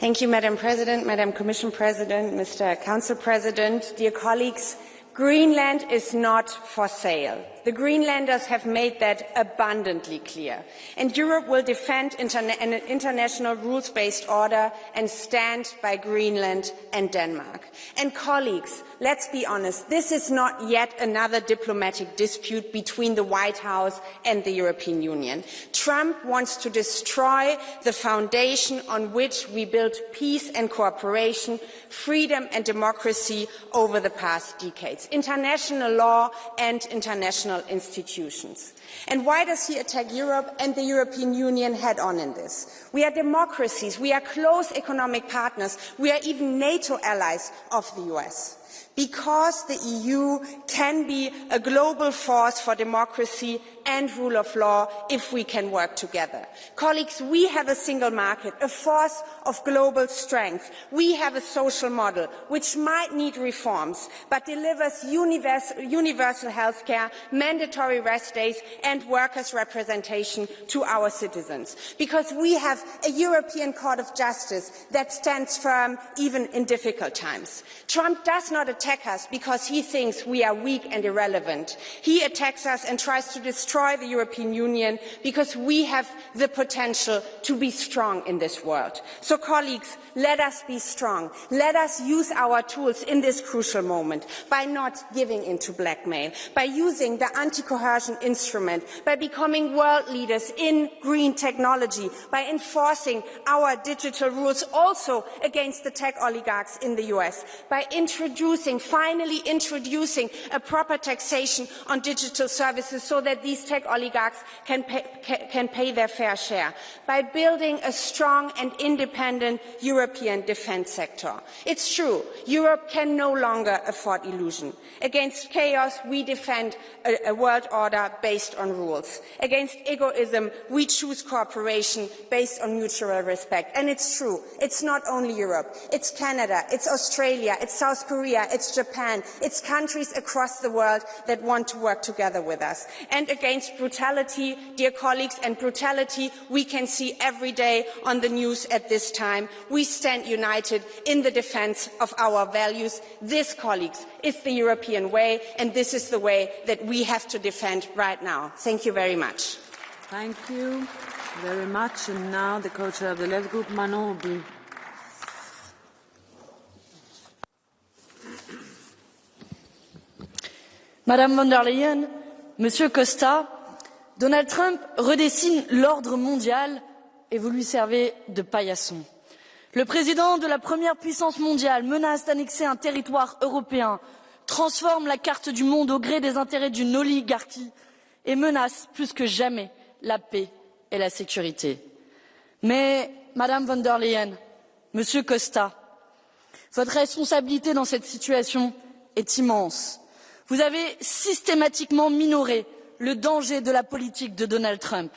Thank you, Madam President, Madam Commission President, Mr. Council President, dear colleagues. Greenland is not for sale. The Greenlanders have made that abundantly clear. And Europe will defend an international rules-based order and stand by Greenland and Denmark. And colleagues, let's be honest, this is not yet another diplomatic dispute between the White House and the European Union. Trump wants to destroy the foundation on which we built peace and cooperation, freedom and democracy over the past decades, international law and international institutions. And why does he attack Europe and the European Union head-on in this? We are democracies, we are close economic partners, we are even NATO allies of the US. Because the EU can be a global force for democracy and rule of law if we can work together. Colleagues, we have a single market, a force of global strength. We have a social model which might need reforms, but delivers universal health care, mandatory rest days and workers' representation to our citizens. Because we have a European Court of Justice that stands firm even in difficult times. Trump does not not attack us because he thinks we are weak and irrelevant. He attacks us and tries to destroy the European Union because we have the potential to be strong in this world. So, colleagues, let us be strong. Let us use our tools in this crucial moment by not giving in to blackmail, by using the anti-coercion instrument, by becoming world leaders in green technology, by enforcing our digital rules also against the tech oligarchs in the US, by finally introducing a proper taxation on digital services so that these tech oligarchs can pay their fair share, by building a strong and independent European defence sector. It's true, Europe can no longer afford illusion. Against chaos, we defend a world order based on rules. Against egoism, we choose cooperation based on mutual respect. And it's true, it's not only Europe, it's Canada, it's Australia, it's South Korea, it's Japan, it's countries across the world that want to work together with us. And against brutality, dear colleagues, and brutality we can see every day on the news at this time, we stand united in the defence of our values. This, colleagues, is the European way, and this is the way that we have to defend right now. Thank you very much. Thank you very much. And now the co-chair of the Left Group, Manon Aubry. Madame von der Leyen, Monsieur Costa, Donald Trump redessine l'ordre mondial et vous lui servez de paillasson. Le président de la première puissance mondiale menace d'annexer un territoire européen, transforme la carte du monde au gré des intérêts d'une oligarchie et menace plus que jamais la paix et la sécurité. Mais, Madame von der Leyen, Monsieur Costa, votre responsabilité dans cette situation est immense. Vous avez systématiquement minoré le danger de la politique de Donald Trump.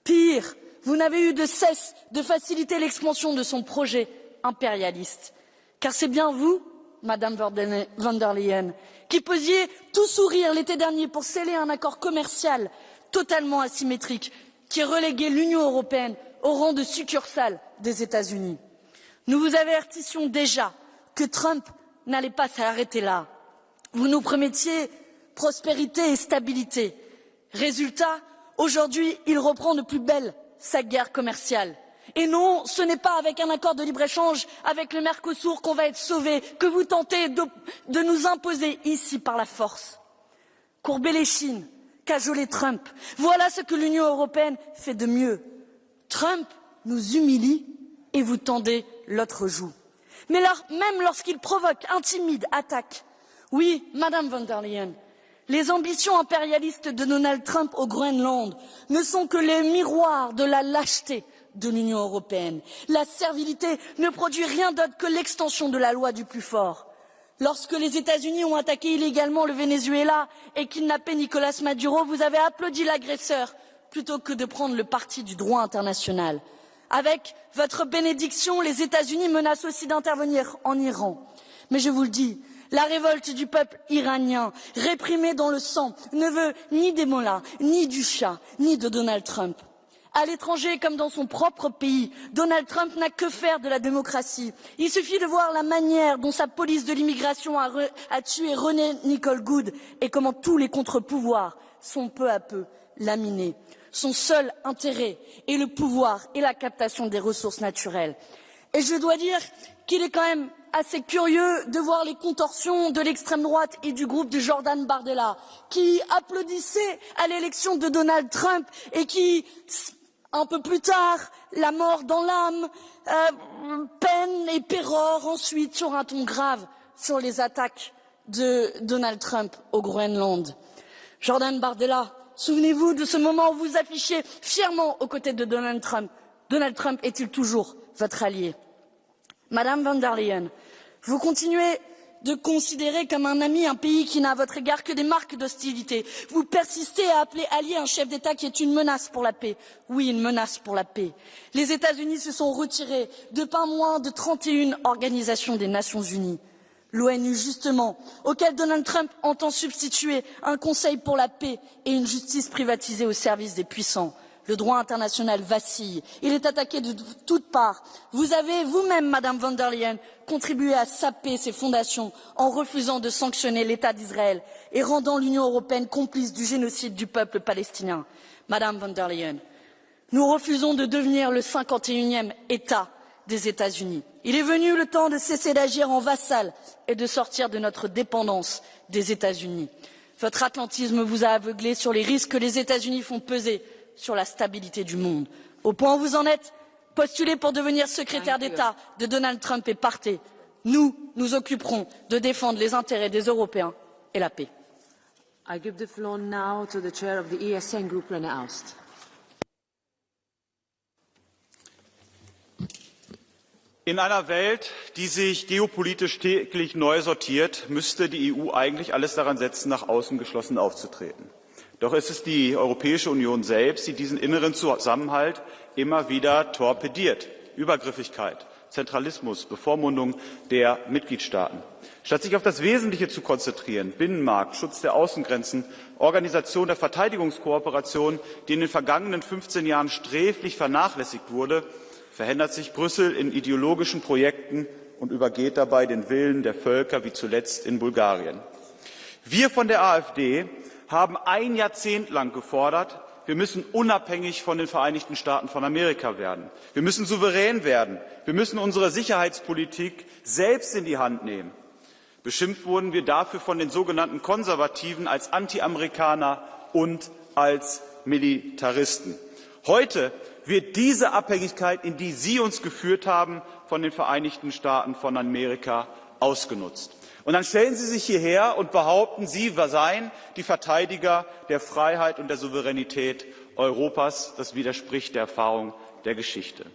Pire, vous n'avez eu de cesse de faciliter l'expansion de son projet impérialiste. Car c'est bien vous, Madame von der Leyen, qui posiez tout sourire l'été dernier pour sceller un accord commercial totalement asymétrique qui reléguait l'Union européenne au rang de succursale des États-Unis. Nous vous avertissions déjà que Trump n'allait pas s'arrêter là. Vous nous promettiez prospérité et stabilité. Résultat, aujourd'hui, il reprend de plus belle sa guerre commerciale. Et non, ce n'est pas avec un accord de libre-échange avec le Mercosur qu'on va être sauvé, que vous tentez de nous imposer ici par la force. Courber les chines, cajoler Trump, voilà ce que l'Union européenne fait de mieux. Trump nous humilie et vous tendez l'autre joue. Mais même lorsqu'il provoque, intimide, attaque, oui, Madame von der Leyen, les ambitions impérialistes de Donald Trump au Groenland ne sont que les miroirs de la lâcheté de l'Union européenne. La servilité ne produit rien d'autre que l'extension de la loi du plus fort. Lorsque les États-Unis ont attaqué illégalement le Venezuela et kidnappé Nicolas Maduro, vous avez applaudi l'agresseur plutôt que de prendre le parti du droit international. Avec votre bénédiction, les États-Unis menacent aussi d'intervenir en Iran. Mais je vous le dis, la révolte du peuple iranien, réprimée dans le sang, ne veut ni des mollahs, ni du Shah, ni de Donald Trump. À l'étranger comme dans son propre pays, Donald Trump n'a que faire de la démocratie. Il suffit de voir la manière dont sa police de l'immigration a tué René Nicole Goode et comment tous les contre-pouvoirs sont peu à peu laminés. Son seul intérêt est le pouvoir et la captation des ressources naturelles. Et je dois dire qu'il est quand même assez curieux de voir les contorsions de l'extrême droite et du groupe de Jordan Bardella, qui applaudissaient à l'élection de Donald Trump et qui, un peu plus tard, la mort dans l'âme, peine et pérore ensuite sur un ton grave sur les attaques de Donald Trump au Groenland. Jordan Bardella, souvenez-vous de ce moment où vous affichiez fièrement aux côtés de Donald Trump. Donald Trump est-il toujours votre allié? Madame von der Leyen, vous continuez de considérer comme un ami un pays qui n'a à votre égard que des marques d'hostilité. Vous persistez à appeler allié un chef d'État qui est une menace pour la paix. Oui, une menace pour la paix. Les États-Unis se sont retirés de pas moins de 31 organisations des Nations Unies. L'ONU, justement, auquel Donald Trump entend substituer un conseil pour la paix et une justice privatisée au service des puissants. Le droit international vacille. Il est attaqué de toutes parts. Vous avez vous-même, Madame von der Leyen, contribué à saper ses fondations en refusant de sanctionner l'État d'Israël et rendant l'Union européenne complice du génocide du peuple palestinien. Madame von der Leyen, nous refusons de devenir le 51e État des États-Unis. Il est venu le temps de cesser d'agir en vassal et de sortir de notre dépendance des États-Unis. Votre atlantisme vous a aveuglé sur les risques que les États-Unis font peser sur la stabilité du monde. Au point où vous en êtes, postulez pour devenir secrétaire d'État de Donald Trump et partez. Nous nous occuperons de défendre les intérêts des Européens et la paix. I give the floor now to the chair of the ESN Group, Rene Aust. In einer Welt, die sich geopolitisch täglich neu sortiert, müsste die EU eigentlich alles daran setzen, nach außen geschlossen aufzutreten. Doch es ist die Europäische Union selbst, die diesen inneren Zusammenhalt immer wieder torpediert. Übergriffigkeit, Zentralismus, Bevormundung der Mitgliedstaaten. Statt sich auf das Wesentliche zu konzentrieren, Binnenmarkt, Schutz der Außengrenzen, Organisation der Verteidigungskooperation, die in den vergangenen 15 Jahren sträflich vernachlässigt wurde, verheddert sich Brüssel in ideologischen Projekten und übergeht dabei den Willen der Völker, wie zuletzt in Bulgarien. Wir von der AfD haben ein Jahrzehnt lang gefordert, wir müssen unabhängig von den Vereinigten Staaten von Amerika werden. Wir müssen souverän werden. Wir müssen unsere Sicherheitspolitik selbst in die Hand nehmen. Beschimpft wurden wir dafür von den sogenannten Konservativen als Anti-Amerikaner und als Militaristen. Heute wird diese Abhängigkeit, in die Sie uns geführt haben, von den Vereinigten Staaten von Amerika ausgenutzt. Und dann stellen Sie sich hierher und behaupten, Sie seien die Verteidiger der Freiheit und der Souveränität Europas. Das widerspricht der Erfahrung der Geschichte.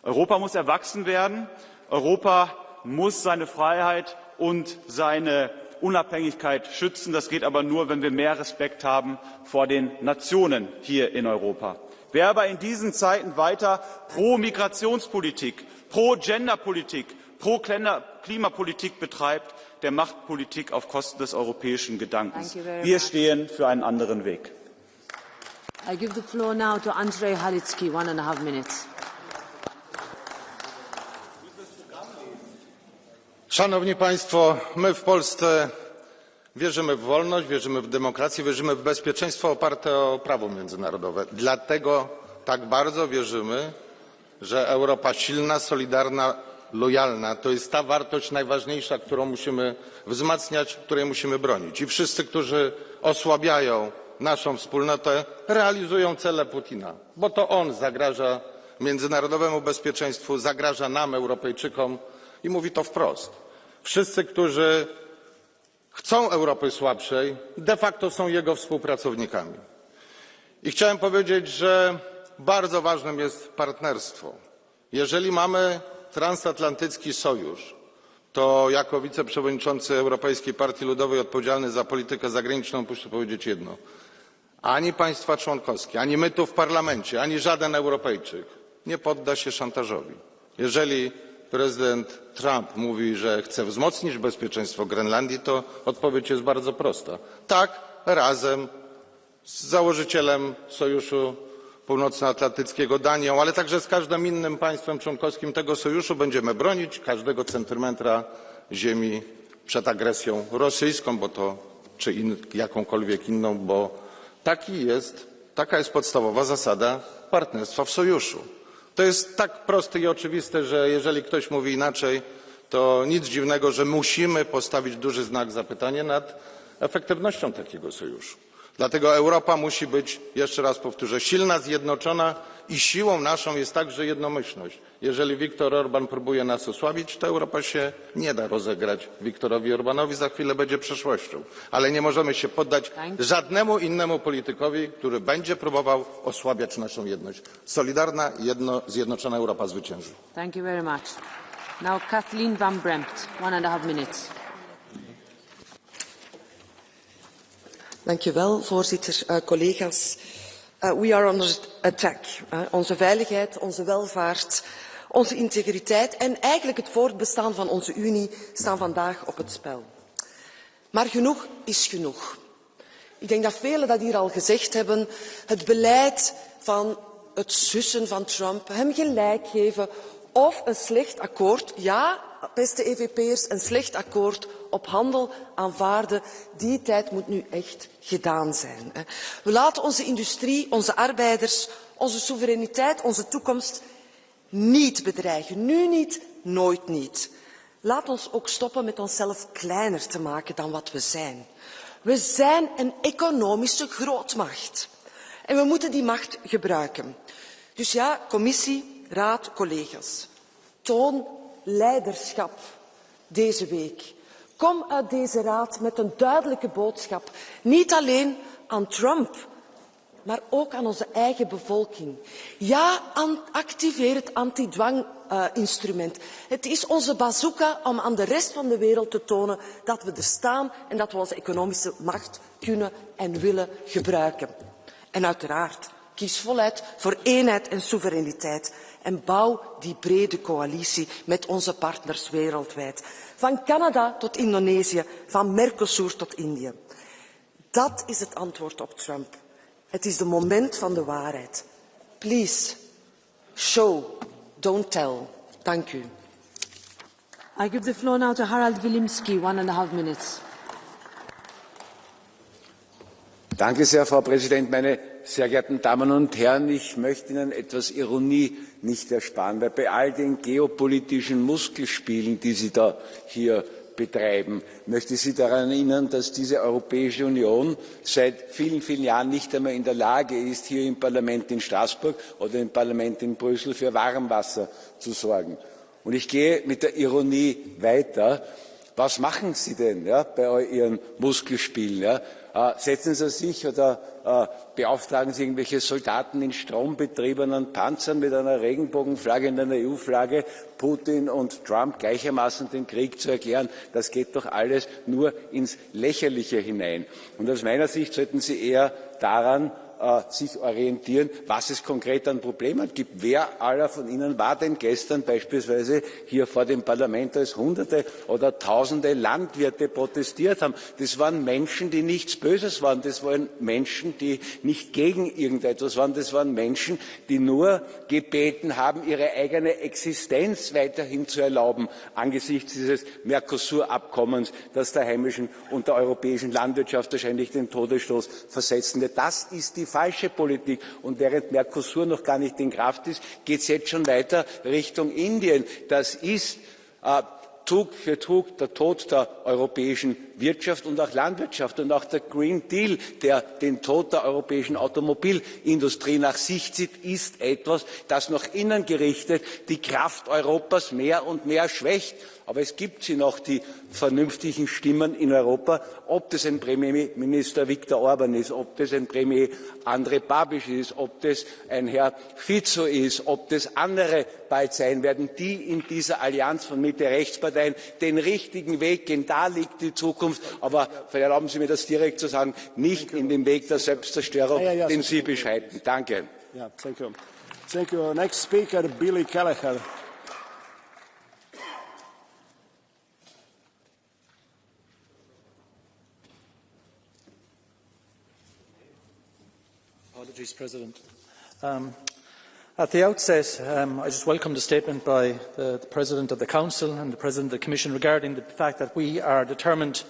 Europa muss erwachsen werden. Europa muss seine Freiheit und seine Unabhängigkeit schützen. Das geht aber nur, wenn wir mehr Respekt haben vor den Nationen hier in Europa. Wer aber in diesen Zeiten weiter Pro-Migrationspolitik, Pro-Gender-Politik, Pro-Klimapolitik betreibt, der macht Politik auf Kosten des europäischen Gedankens. Wir stehen für einen anderen Weg. I give the floor now to Andrzej Halicki, 1.5 minutes. Szanowni Państwo, my w Polsce wierzymy w wolność, wierzymy w demokrację, wierzymy w bezpieczeństwo oparte o prawo międzynarodowe. Dlatego tak bardzo wierzymy, że Europa silna, solidarna, lojalna to jest ta wartość najważniejsza, którą musimy wzmacniać, której musimy bronić. I wszyscy, którzy osłabiają naszą wspólnotę, realizują cele Putina, bo to on zagraża międzynarodowemu bezpieczeństwu, zagraża nam, Europejczykom i mówi to wprost. Wszyscy, którzy chcą Europy słabszej, de facto są jego współpracownikami. I chciałem powiedzieć, że bardzo ważnym jest partnerstwo. Jeżeli mamy transatlantycki sojusz, to jako wiceprzewodniczący Europejskiej Partii Ludowej odpowiedzialny za politykę zagraniczną muszę powiedzieć jedno. Ani państwa członkowskie, ani my tu w parlamencie, ani żaden Europejczyk nie podda się szantażowi. Jeżeli prezydent Trump mówi, że chce wzmocnić bezpieczeństwo Grenlandii, to odpowiedź jest bardzo prosta. Tak, razem z założycielem Sojuszu Północnoatlantyckiego Danią, ale także z każdym innym państwem członkowskim tego sojuszu będziemy bronić każdego centymetra ziemi przed agresją rosyjską, bo to czy jakąkolwiek inną, bo taka jest podstawowa zasada partnerstwa w sojuszu. To jest tak proste i oczywiste, że jeżeli ktoś mówi inaczej, to nic dziwnego, że musimy postawić duży znak zapytania nad efektywnością takiego sojuszu. Dlatego Europa musi być, jeszcze raz powtórzę, silna, zjednoczona i siłą naszą jest także jednomyślność. Jeżeli Viktor Orban próbuje nas osłabić, to Europa się nie da rozegrać Viktorowi Orbanowi, za chwilę będzie przeszłością. Ale nie możemy się poddać żadnemu innemu politykowi, który będzie próbował osłabiać naszą jedność. Solidarna, zjednoczona Europa zwycięży. Thank you very much. Now Kathleen van Bremt, 1.5 minutes. Dank u wel, voorzitter. Collega's, we are under attack. Onze veiligheid, onze welvaart, onze integriteit en eigenlijk het voortbestaan van onze Unie staan vandaag op het spel. Maar genoeg is genoeg. Ik denk dat velen dat hier al gezegd hebben. Het beleid van het sussen van Trump, hem gelijk geven of een slecht akkoord. Ja, beste EVP'ers, een slecht akkoord op handel aanvaarden. Die tijd moet nu echt gedaan zijn. We laten onze industrie, onze arbeiders, onze soevereiniteit, onze toekomst niet bedreigen. Nu niet, nooit niet. Laat ons ook stoppen met onszelf kleiner te maken dan wat we zijn. We zijn een economische grootmacht. En we moeten die macht gebruiken. Dus ja, commissie, raad, collega's. Toon leiderschap deze week. Kom uit deze raad met een duidelijke boodschap. Niet alleen aan Trump, maar ook aan onze eigen bevolking. Ja, activeer het antidwanginstrument. Het is onze bazooka om aan de rest van de wereld te tonen dat we er staan en dat we onze economische macht kunnen en willen gebruiken. En uiteraard, kies voluit voor eenheid en soevereiniteit en bouw die brede coalitie met onze partners wereldwijd. Van Canada tot Indonesië, van Mercosur tot Indië. Dat is het antwoord op Trump. Het is de moment van de waarheid. Please, show, don't tell. Dank u. I give the floor now to Harald Wilimski, 1,5 minutes. Danke sehr, Frau Präsident. Meine sehr geehrten Damen und Herren, ich möchte Ihnen etwas Ironie nicht ersparen, weil bei all den geopolitischen Muskelspielen, die Sie da hier betreiben, möchte ich Sie daran erinnern, dass diese Europäische Union seit vielen, vielen Jahren nicht einmal in der Lage ist, hier im Parlament in Straßburg oder im Parlament in Brüssel für Warmwasser zu sorgen. Und ich gehe mit der Ironie weiter. Was machen Sie denn bei all Ihren Muskelspielen? Setzen Sie sich oder beauftragen Sie irgendwelche Soldaten in strombetriebenen Panzern mit einer Regenbogenflagge und einer EU-Flagge, Putin und Trump gleichermaßen den Krieg zu erklären? Das geht doch alles nur ins Lächerliche hinein. Und aus meiner Sicht sollten Sie eher daran sich orientieren, was es konkret an Problemen gibt. Wer aller von Ihnen war denn gestern beispielsweise hier vor dem Parlament, als Hunderte oder Tausende Landwirte protestiert haben? Das waren Menschen, die nichts Böses waren. Das waren Menschen, die nicht gegen irgendetwas waren. Das waren Menschen, die nur gebeten haben, ihre eigene Existenz weiterhin zu erlauben angesichts dieses Mercosur-Abkommens, das der heimischen und der europäischen Landwirtschaft wahrscheinlich den Todesstoß versetzen wird. Das ist die falsche Politik. Und während Mercosur noch gar nicht in Kraft ist, geht es jetzt schon weiter Richtung Indien. Das ist Zug für Zug der Tod der europäischen Wirtschaft und auch Landwirtschaft. Und auch der Green Deal, der den Tod der europäischen Automobilindustrie nach sich zieht, ist etwas, das nach innen gerichtet die Kraft Europas mehr und mehr schwächt. Aber es gibt sie noch, die vernünftigen Stimmen in Europa, ob das ein Premierminister Viktor Orban ist, ob das ein Premier Andrej Babiš ist, ob das ein Herr Fico ist, ob das andere bald sein werden, die in dieser Allianz von Mitte-Rechts-Parteien den richtigen Weg gehen. Da liegt die Zukunft. Aber erlauben Sie mir das direkt zu sagen, nicht in dem Weg der Selbstzerstörung, den Sie beschreiten. Danke. Yeah, thank you. Thank you. Next speaker, Billy Kelleher. Apologies, President. At the outset, I just welcome the statement by the President of the Council and the President of the Commission regarding the fact that we are determined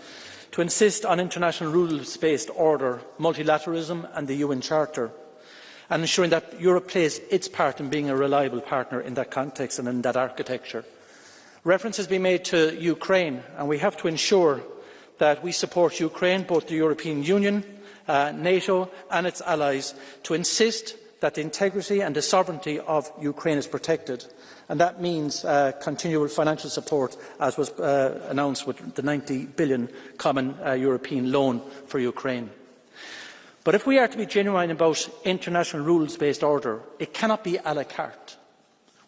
to insist on international rules-based order, multilateralism and the UN Charter, and ensuring that Europe plays its part in being a reliable partner in that context and in that architecture. Reference has been made to Ukraine, and we have to ensure that we support Ukraine, both the European Union, NATO and its allies, to insist that the integrity and the sovereignty of Ukraine is protected. And that means continual financial support, as was announced with the 90 billion common European loan for Ukraine. But if we are to be genuine about international rules-based order, it cannot be à la carte.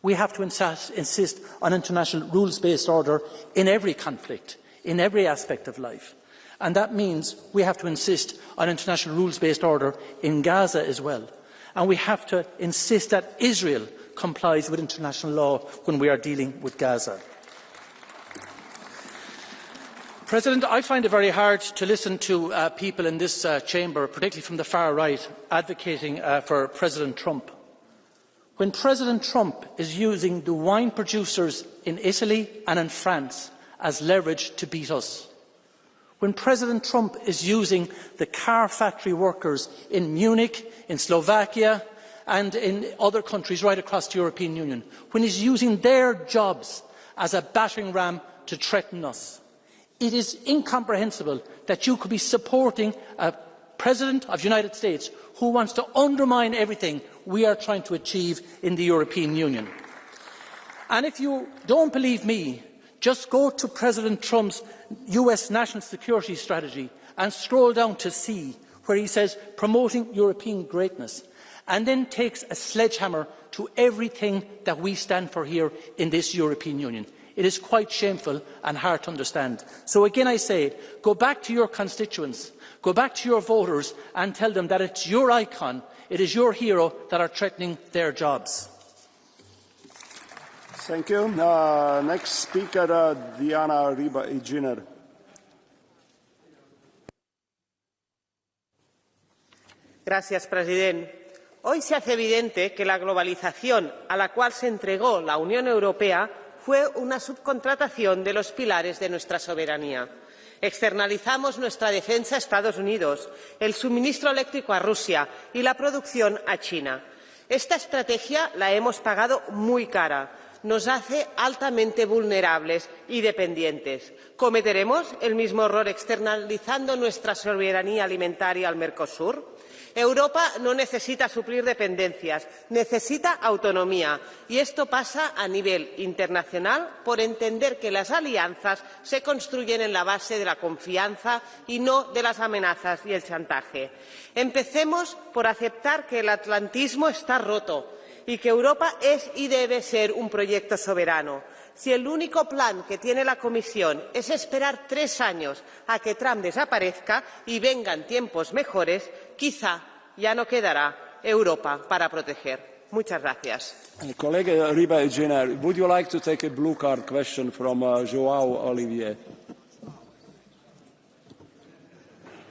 We have to insist on international rules-based order in every conflict, in every aspect of life. And that means we have to insist on international rules-based order in Gaza as well. And we have to insist that Israel complies with international law when we are dealing with Gaza. President, I find it very hard to listen to people in this chamber, particularly from the far right, advocating for President Trump. When President Trump is using the wine producers in Italy and in France as leverage to beat us, when President Trump is using the car factory workers in Munich, in Slovakia and in other countries right across the European Union, when he's using their jobs as a battering ram to threaten us, it is incomprehensible that you could be supporting a President of the United States who wants to undermine everything we are trying to achieve in the European Union. And if you don't believe me, just go to President Trump's US national security strategy and scroll down to C, where he says promoting European greatness, and then takes a sledgehammer to everything that we stand for here in this European Union. It is quite shameful and hard to understand. So again I say, go back to your constituents, go back to your voters and tell them that it's your icon, it is your hero that are threatening their jobs. Thank you. Next speaker, Diana Riba Ejiner. Gracias, presidente. Hoy se hace evidente que la globalización a la cual se entregó la Unión Europea fue una subcontratación de los pilares de nuestra soberanía. Externalizamos nuestra defensa a Estados Unidos, el suministro eléctrico a Rusia y la producción a China. Esta estrategia la hemos pagado muy cara. Nos hace altamente vulnerables y dependientes. ¿Cometeremos el mismo error externalizando nuestra soberanía alimentaria al Mercosur? Europa no necesita suplir dependencias, necesita autonomía. Y esto pasa a nivel internacional por entender que las alianzas se construyen en la base de la confianza y no de las amenazas y el chantaje. Empecemos por aceptar que el atlantismo está roto y que Europa es y debe ser un proyecto soberano. Si el único plan que tiene la Comisión es esperar 3 años a que Trump desaparezca y vengan tiempos mejores, quizá ya no quedará Europa para proteger. Muchas gracias. Collega Riba Ejiner, would you like to take a blue card question from João Olivier?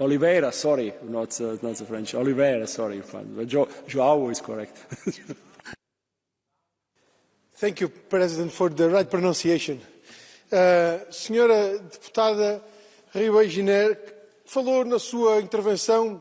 Oliveira, sorry, not the French. Oliveira, sorry. João is correct. Thank you, President, for the right pronunciation. Senhora deputada Riba Ejiner falou na sua intervenção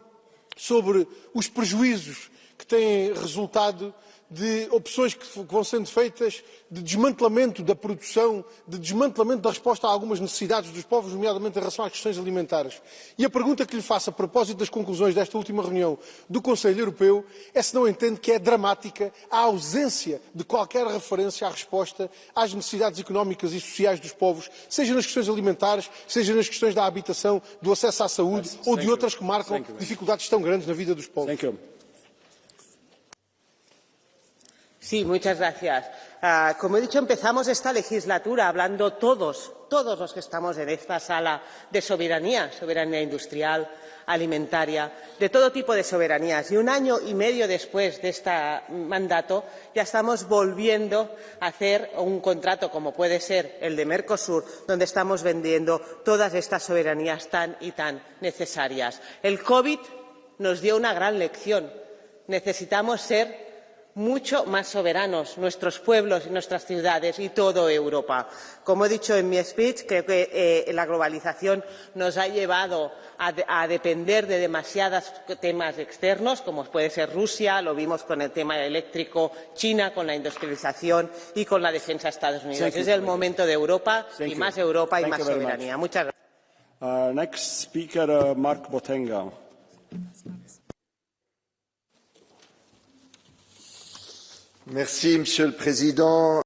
sobre os prejuízos que têm resultado de opções que vão sendo feitas de desmantelamento da produção, de desmantelamento da resposta a algumas necessidades dos povos, nomeadamente em relação às questões alimentares. E a pergunta que lhe faço a propósito das conclusões desta última reunião do Conselho Europeu é se não entende que é dramática a ausência de qualquer referência à resposta às necessidades económicas e sociais dos povos, seja nas questões alimentares, seja nas questões da habitação, do acesso à saúde ou de outras que marcam dificuldades tão grandes na vida dos povos. Sí, muchas gracias. Como he dicho, empezamos esta legislatura hablando todos los que estamos en esta sala de soberanía, soberanía industrial, alimentaria, de todo tipo de soberanías. Y 1 año y medio después de este mandato ya estamos volviendo a hacer un contrato como puede ser el de Mercosur, donde estamos vendiendo todas estas soberanías tan y tan necesarias. El COVID nos dio una gran lección. Necesitamos ser mucho más soberanos, nuestros pueblos y nuestras ciudades y toda Europa. Como he dicho en mi speech, creo que la globalización nos ha llevado a depender de demasiados temas externos, como puede ser Rusia, lo vimos con el tema eléctrico, China con la industrialización y con la defensa de Estados Unidos. Es el momento de Europa y más Europa y más soberanía. Muchas gracias. Next speaker, Mark Botenga. Merci, Monsieur le Président.